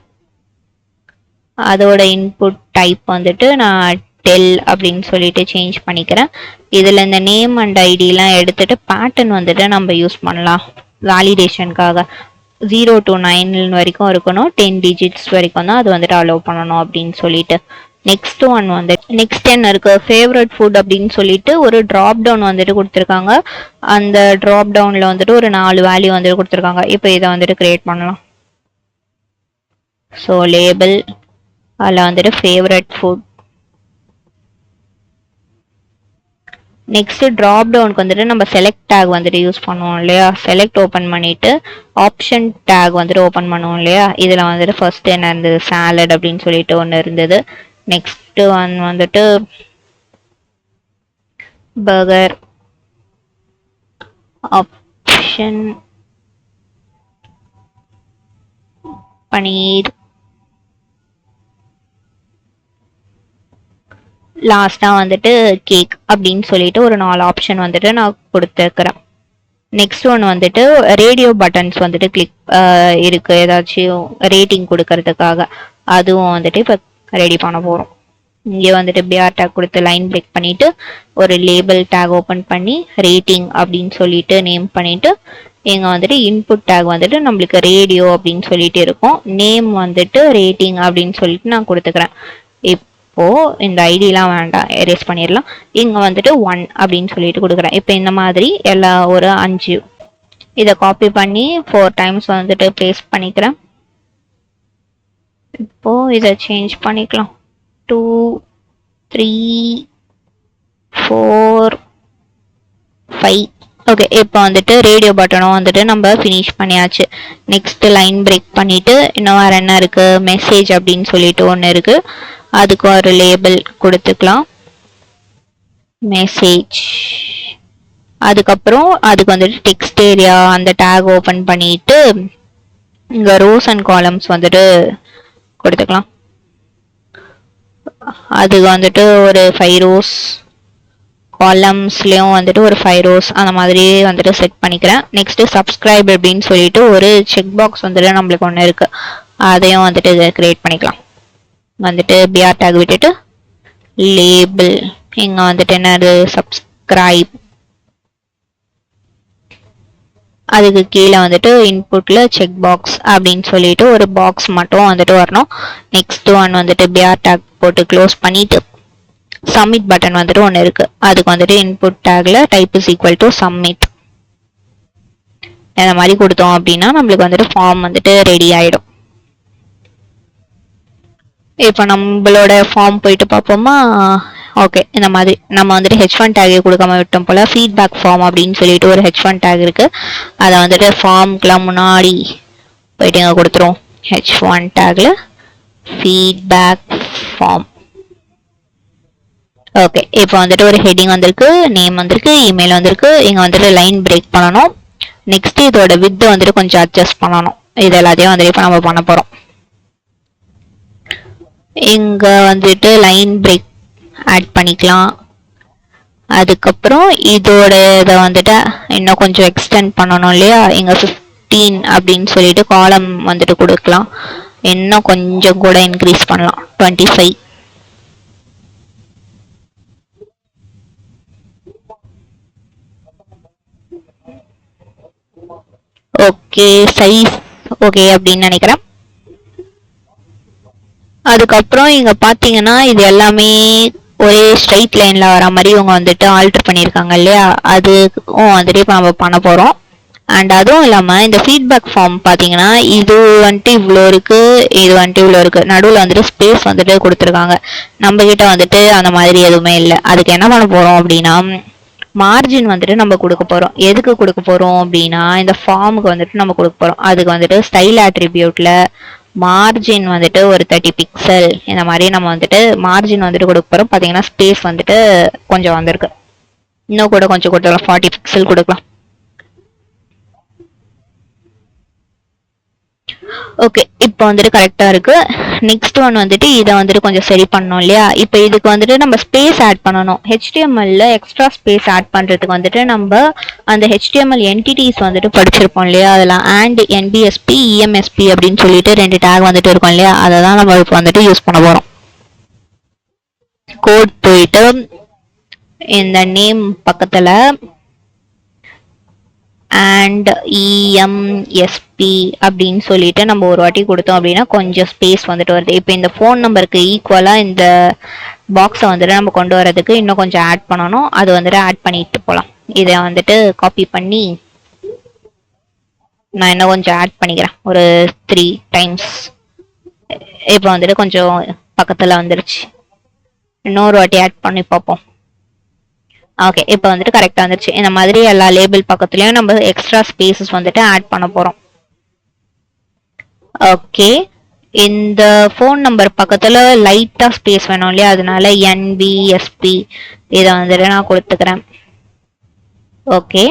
S1: அதோட இன்புட் டைப் வந்துட்டு நான் டெல் அப்படின்னு சொல்லிட்டு சேஞ்ச் பண்ணிக்கிறேன். இதில் இந்த நேம் அண்ட் ஐடிலாம் எடுத்துட்டு பேட்டர்ன் வந்துட்டு நம்ம யூஸ் பண்ணலாம் வேலிடேஷனுக்காக. 0 to 9 வரைக்கும் இருக்கணும், 10 digits வரைக்கும் தான் அது வந்துட்டு அலோவ் பண்ணணும் அப்படின்னு சொல்லிட்டு. நெக்ஸ்ட் ஒன் வந்து நெக்ஸ்ட் என்ன இருக்கு, ஃபேவரட் ஃபுட் அப்படின்னு சொல்லிட்டு ஒரு ட்ராப் டவுன் வந்துட்டு கொடுத்துருக்காங்க. அந்த ட்ராப் டவுன்ல வந்துட்டு ஒரு 4 வேல்யூ வந்துட்டு கொடுத்துருக்காங்க. இப்போ இதை வந்துட்டு கிரியேட் பண்ணலாம். ஸோ லேபிள், அதில் வந்துட்டு ஃபேவரட் ஃபுட். நெக்ஸ்ட் ட்ராப் டவுனுக்கு வந்துட்டு நம்ம செலக்ட் டேக் வந்துட்டு யூஸ் பண்ணுவோம் இல்லையா, செலக்ட் ஓப்பன் பண்ணிட்டு ஆப்ஷன் டேக் வந்துட்டு ஓப்பன் பண்ணுவோம் இல்லையா. இதில் வந்துட்டு ஃபர்ஸ்ட் என்ன இருந்தது, சாலட் அப்படின்னு சொல்லிட்டு ஒன்று இருந்தது. நெக்ஸ்ட் ஒன் வந்துட்டு பர்கர், ஆப்ஷன் பனீர், லாஸ்டா வந்துட்டு கேக் அப்படின்னு சொல்லிட்டு ஒரு 4 ஆப்ஷன் வந்துட்டு நான் கொடுத்துருக்கிறேன். நெக்ஸ்ட் ஒன் வந்துட்டு ரேடியோ பட்டன்ஸ் வந்துட்டு கிளிக் இருக்கு, ஏதாச்சும் ரேட்டிங் கொடுக்கறதுக்காக, அதுவும் வந்துட்டு இப்போ ரெடி பண்ண போகிறோம். இங்கே வந்துட்டு பிஆர் டேக் கொடுத்து லைன் பிரேக் பண்ணிட்டு ஒரு லேபிள் டேக் ஓப்பன் பண்ணி ரேட்டிங் அப்படின்னு சொல்லிட்டு நேம் பண்ணிட்டு, இங்கே வந்துட்டு இன்புட் டேக் வந்துட்டு நம்மளுக்கு ரேடியோ அப்படின்னு சொல்லிட்டு இருக்கும், நேம் வந்துட்டு ரேட்டிங் அப்படின்னு சொல்லிட்டு நான் கொடுத்துக்கிறேன். இப்போ இந்த ஐடியெலாம் வேண்டாம், எரேஸ் பண்ணிடலாம். இங்கே வந்துட்டு 1 அப்படின்னு சொல்லிட்டு கொடுக்குறேன். இப்போ இந்த மாதிரி எல்லா ஒரு 5 இதை காப்பி பண்ணி 4 times வந்துட்டு பேஸ்ட் பண்ணிக்கிறேன். இப்போ இதை சேஞ்ச் பண்ணிக்கலாம். 2 3 4 5. ஓகே, இப்போ வந்துட்டு ரேடியோ பட்டனும் வந்துட்டு நம்ம ஃபினிஷ் பண்ணியாச்சு. நெக்ஸ்ட் லைன் பிரேக் பண்ணிட்டு இன்னும் வேற என்ன இருக்கு, மெசேஜ் அப்படின்னு சொல்லிட்டு ஒன்று இருக்கு, அதுக்கு ஒரு லேபிள் கொடுத்துக்கலாம், மெசேஜ். அதுக்கப்புறம் அதுக்கு வந்துட்டு டெக்ஸ்ட் ஏரியா அந்த டேக் ஓப்பன் பண்ணிட்டு இங்கே ரோஸ் அண்ட் காலம்ஸ் வந்துட்டு கொடுத்துக்கலாம். அதுக்கு வந்துட்டு ஒரு 5 rows, காலம்ஸ்லேயும் வந்துட்டு ஒரு 5 rows அந்த மாதிரி வந்துட்டு செட் பண்ணிக்கிறேன். நெக்ஸ்ட் சப்ஸ்கிரைப் அப்படின்னு சொல்லிட்டு ஒரு செக் பாக்ஸ் வந்துட்டு நம்மளுக்கு ஒன்று இருக்கு, அதையும் வந்துட்டு இதை கிரியேட் பண்ணிக்கலாம். வந்துட்டு பிஆர் டேக் விட்டுட்டு லேபிள், இங்கே வந்துட்டு என்னது சப்ஸ்கிரைப், அதுக்கு கீழே வந்துட்டு இன்புட்ல செக் பாக்ஸ் அப்படின்னு சொல்லிட்டு ஒரு பாக்ஸ் மட்டும் வந்துட்டு வரணும். நெக்ஸ்ட் ஒன் வந்துட்டு பிஆர் டேக் போட்டு க்ளோஸ் பண்ணிட்டு சப்மிட் பட்டன் வந்துட்டு ஒன்று இருக்கு, அதுக்கு வந்துட்டு இன்புட் டேக்ல type is equal to submit இந்த மாதிரி கொடுத்தோம் அப்படின்னா நம்மளுக்கு வந்துட்டு ஃபார்ம் வந்துட்டு ரெடி ஆயிடும். இப்போ நம்மளோட ஃபார்ம் போயிட்டு பார்ப்போமா. ஓகே, இந்த மாதிரி நம்ம வந்துட்டு H1 டேகே கொடுக்காம விட்டோம் போல. ஃபீட்பேக் ஃபார்ம் அப்படின்னு சொல்லிட்டு ஒரு H1 டேக் இருக்கு, அதை வந்துட்டு ஃபார்முக்குலாம் முன்னாடி போயிட்டு இங்கே கொடுத்துருவோம். H1 டேக்ல feedback form. ஓகே, இப்போ வந்துட்டு ஒரு ஹெட்டிங் வந்திருக்கு, நேம் வந்திருக்கு, இமெயில் வந்திருக்கு. இங்கே வந்துட்டு லைன் பிரேக் பண்ணணும். நெக்ஸ்ட் இதோட வித் வந்துட்டு கொஞ்சம் அட்ஜஸ்ட் பண்ணணும். இது எல்லாத்தையும் வந்துட்டு இப்போ நம்ம பண்ண போறோம். இங்க வந்துட்டு லைன் பிரேக் ஆட் பண்ணிக்கலாம். அதுக்கப்புறம் இதோட இதை வந்துட்டு இன்னும் கொஞ்சம் எக்ஸ்டெண்ட் பண்ணணும் இல்லையா, இங்க 15 அப்படின்னு சொல்லிட்டு காலம் வந்துட்டு கொடுக்கலாம். இன்னும் கொஞ்சம் கூட இன்க்ரீஸ் பண்ணலாம், 25. ஓகே, சைஸ் ஓகே அப்படின்னு நினைக்கிறேன். அதுக்கப்புறம் இங்க பாத்தீங்கன்னா இது எல்லாமே ஒரே ஸ்ட்ரைட் லைன்ல வர மாதிரி இவங்க வந்துட்டு ஆல்டர் பண்ணியிருக்காங்க இல்லையா, அதுவும் வந்துட்டு இப்போ நம்ம பண்ண போறோம். அண்ட் அதுவும் இல்லாம இந்த ஃபீட்பேக் ஃபார்ம் பாத்தீங்கன்னா இது வந்துட்டு இவ்வளோ இருக்கு, இது வந்துட்டு இவ்வளோ இருக்கு, நடுவில் வந்துட்டு ஸ்பேஸ் வந்துட்டு கொடுத்துருக்காங்க. நம்ம கிட்ட வந்துட்டு அந்த மாதிரி எதுவுமே இல்லை. அதுக்கு என்ன பண்ண போறோம் அப்படின்னா, மார்ஜின் வந்துட்டு நம்ம கொடுக்க போறோம். எதுக்கு கொடுக்க போறோம் அப்படின்னா, இந்த ஃபார்முக்கு வந்துட்டு நம்ம கொடுக்க போறோம். அதுக்கு வந்துட்டு ஸ்டைல் ஆட்ரிபியூட்ல மார்ஜின் வந்துட்டு ஒரு 30 பிக்சல் இந்த மாதிரி நம்ம வந்துட்டு மார்ஜின் வந்துட்டு கொடுக்க போறோம். பாத்தீங்கன்னா ஸ்பேஸ் வந்துட்டு கொஞ்சம் வந்திருக்கு, இன்னும் கூட கொஞ்சம் கொடுத்துக்கலாம், 40 பிக்சல் கொடுக்கலாம். ஓகே, இப்போ வந்துட்டு கரெக்டா இருக்கு. நெக்ஸ்ட் ஒன் வந்துட்டு இதை வந்துட்டு கொஞ்சம் சரி பண்ணணும் இல்லையா. இப்போ இதுக்கு வந்துட்டு நம்ம ஸ்பேஸ் ஆட் பண்ணணும். ஹெச்டிஎம்எல்ல எக்ஸ்ட்ரா ஸ்பேஸ் ஆட் பண்றதுக்கு வந்துட்டு நம்ம அந்த ஹெச்டிஎம்எல் என்டிட்டிஸ் வந்துட்டு படிச்சிருப்போம் இல்லையா, அதெல்லாம் அண்ட் என்பிஎஸ்பி இஎம்எஸ்பி அப்படின்னு சொல்லிட்டு 2 டேக் வந்துட்டு இருக்கும் இல்லையா, அதை தான் நம்ம இப்போ வந்துட்டு யூஸ் பண்ண போறோம். கோட் போயிட்டு இந்த நேம் பக்கத்துல அண்ட் இஎம்எஸ்பி அப்படின்னு சொல்லிட்டு நம்ம ஒரு வாட்டி கொடுத்தோம் அப்படின்னா கொஞ்சம் ஸ்பேஸ் வந்துட்டு வருது. இப்போ இந்த ஃபோன் நம்பருக்கு ஈக்குவலாக இந்த பாக்ஸை வந்துட்டு நம்ம கொண்டு வரதுக்கு இன்னும் கொஞ்சம் ஆட் பண்ணணும். அது வந்துட்டு ஆட் பண்ணிட்டு போகலாம். இதை வந்துட்டு காப்பி பண்ணி நான் இன்னும் கொஞ்சம் ஆட் பண்ணிக்கிறேன், ஒரு 3 டைம்ஸ். இப்போ வந்துட்டு கொஞ்சம் பக்கத்தில் வந்துருச்சு. இன்னொரு வாட்டி ஆட் பண்ணி பார்ப்போம். ஓகே, இப்போ வந்துட்டு கரெக்டாக வந்துருச்சு. இந்த மாதிரி எல்லா லேபிள் பக்கத்துலயும் நம்ம எக்ஸ்ட்ரா ஸ்பேசஸ் வந்துட்டு ஆட் பண்ண போறோம். ஓகே, இந்த ஃபோன் நம்பர் பக்கத்துல லைட்டா ஸ்பேஸ் வேணும் இல்லையா, அதனால என்பிஎஸ்பி இதை வந்துட்டு நான் கொடுத்துக்கிறேன். ஓகே,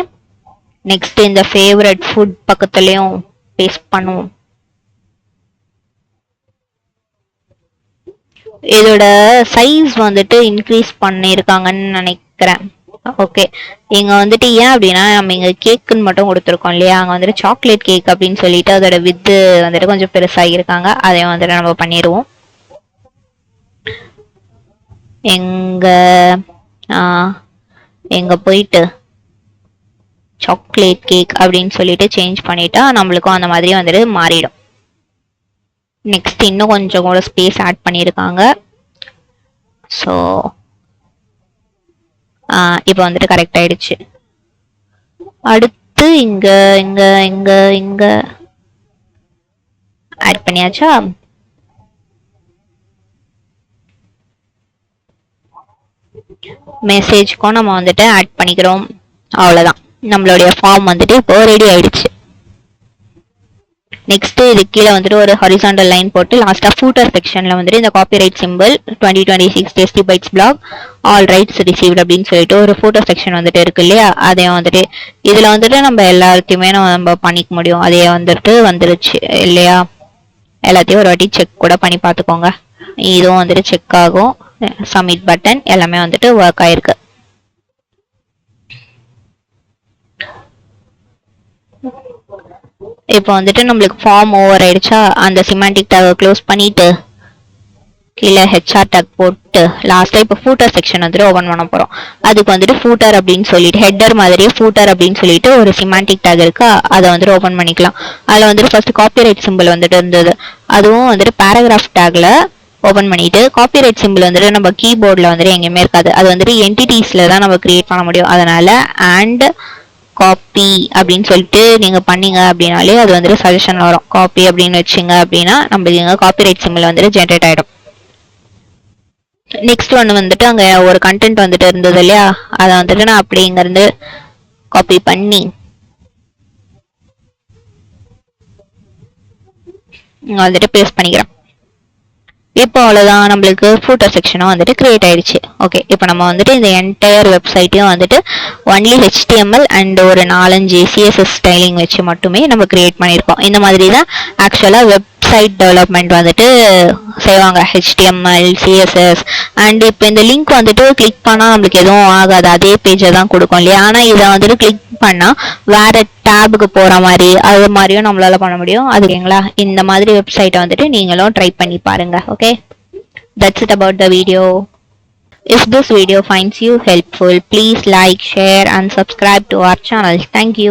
S1: நெக்ஸ்ட் இந்த ஃபேவரட் ஃபுட் பக்கத்துலயும் பேஸ்ட் பண்ணுவோம். இதோட சைஸ் வந்துட்டு இன்க்ரீஸ் பண்ணிருக்காங்கன்னு நினைக்கிறேன். ஓகே, இங்க வந்துட்டு ஏன் அப்படின்னா நம்ம இங்க கேக்குன்னு மட்டும் கொடுத்துருக்கோம் இல்லையா, அங்க வந்துட்டு சாக்லேட் கேக் அப்படின்னு சொல்லிட்டு அதோட வித்து வந்துட்டு கொஞ்சம் பெருசாகிருக்காங்க. அதையும் வந்துட்டு நம்ம பண்ணிடுவோம். எங்க எங்க போயிட்டு சாக்லேட் கேக் அப்படின்னு சொல்லிட்டு சேஞ்ச் பண்ணிட்டா நம்மளுக்கும் அந்த மாதிரி வந்துட்டு மாறிடும். நெக்ஸ்ட் இன்னும் கொஞ்சம் கூட ஸ்பேஸ் ஆட் பண்ணியிருக்காங்க. ஸோ இப்போ வந்துட்டு கரெக்ட் ஆயிடுச்சு. அடுத்து இங்க இங்க இங்க இங்க ஆட் பண்ணியாச்சா. மெசேஜ்க்கும் நம்ம வந்துட்டு ஆட் பண்ணிக்கிறோம். அவ்வளவுதான், நம்மளுடைய ஃபார்ம் வந்துட்டு இப்போ ரெடி ஆயிடுச்சு. நெக்ஸ்ட் இது கீழே வந்துட்டு ஒரு ஹாரிசான்டல் லைன் போட்டு லாஸ்டா ஃபூட்டர் செக்ஷன்ல வந்துட்டு இந்த copyright simple 2026 tasty bites blog all rights reserved அப்படின்னு சொல்லிட்டு ஒரு ஃபூட்டர் செக்ஷன் வந்துட்டு இருக்கு இல்லையா, அதையும் வந்துட்டு இதுல வந்துட்டு நம்ம எல்லாத்தையுமே நம்ம பண்ணிக்க முடியும். அதையே வந்துட்டு வந்துருச்சு இல்லையா. எல்லாத்தையும் ஒரு வாட்டி செக் கூட பண்ணி பார்த்துக்கோங்க. இதுவும் வந்துட்டு செக் ஆகும். சப்மிட் பட்டன் எல்லாமே வந்துட்டு ஒர்க் ஆயிருக்கு. இப்போ வந்துட்டு நம்மளுக்கு ஃபார்ம் ஓவர் ஆயிடுச்சா. அந்த சிமாண்டிக் டேக் க்ளோஸ் பண்ணிட்டு கீழே ஹெச்ஆர் டேக் போட்டு லாஸ்டா இப்போ ஃபூட்டர் செக்ஷன் வந்துட்டு ஓபன் பண்ண போறோம். அதுக்கு வந்துட்டு ஃபூட்டர் அப்படின்னு சொல்லிட்டு ஹெட்டர் மாதிரியே ஃபூட்டர் அப்படின்னு சொல்லிட்டு ஒரு சிமாண்டிக் டேக் இருக்கு, அதை வந்துட்டு ஓபன் பண்ணிக்கலாம். அதுல வந்துட்டு ஃபர்ஸ்ட் காப்பிரைட் சிம்பிள் வந்துட்டு இருந்தது, அதுவும் வந்துட்டு பேராகிராஃப் டேக்ல ஓபன் பண்ணிட்டு காப்பிரைட் சிம்பிள் வந்துட்டு நம்ம கீபோர்ட்ல வந்துட்டு எங்கேயுமே இருக்காது, அது வந்துட்டு என்டிட்டிஸ்ல தான் நம்ம கிரியேட் பண்ண முடியும். அதனால அண்ட் காப்பி அப்படின்னு சொல்லிட்டு நீங்க பண்ணீங்க அப்படின்னாலே அது வந்துட்டு சஜஷன் வரும். காப்பி அப்படின்னு வச்சுங்க அப்படின்னா நம்மளுக்கு இங்க காப்பிரைட் சிம்பிள் வந்துட்டு ஜென்ரேட் ஆயிடும். நெக்ஸ்ட் ஒன்று வந்துட்டு அங்க ஒரு கண்டென்ட் வந்துட்டு இருந்தது இல்லையா, அதை வந்துட்டு நான் அப்படி இங்க இருந்து காப்பி பண்ணி இங்க வந்துட்டு பேஸ்ட் பண்ணிக்கிறேன். இப்போ அவ்வளோதான், நம்மளுக்கு ஃபூட்டர் செக்ஷனும் வந்துட்டு கிரியேட் ஆயிடுச்சு. ஓகே, இப்போ நம்ம வந்துட்டு இந்த என்டையர் வெப்சைட்டையும் வந்துட்டு ஒன்லி HTML அண்ட் ஒரு 4-5 CSS ஸ்டைலிங் வச்சு மட்டுமே நம்ம கிரியேட் பண்ணியிருக்கோம். இந்த மாதிரி தான் ஆக்சுவலாக வெப்சைட் டெவலப்மெண்ட் வந்துட்டு செய்வாங்க. HTML, CSS அண்ட் இப்போ இந்த லிங்க் வந்துட்டு கிளிக் பண்ணால் நம்மளுக்கு எதுவும் ஆகாது, அதே பேஜை தான் கொடுக்கும் இல்லையா. ஆனால் இதை வந்துட்டு கிளிக் பண்ணால் வேற டேபுக்கு போகிற மாதிரி அது மாதிரியும் நம்மளால பண்ண முடியும். அதுக்குங்களா இந்த மாதிரி வெப்சைட்டை வந்துட்டு நீங்களும் ட்ரை பண்ணி பாருங்க. Okay, that's it about the video. If this video finds you helpful, please like, share and subscribe to our channel. Thank you.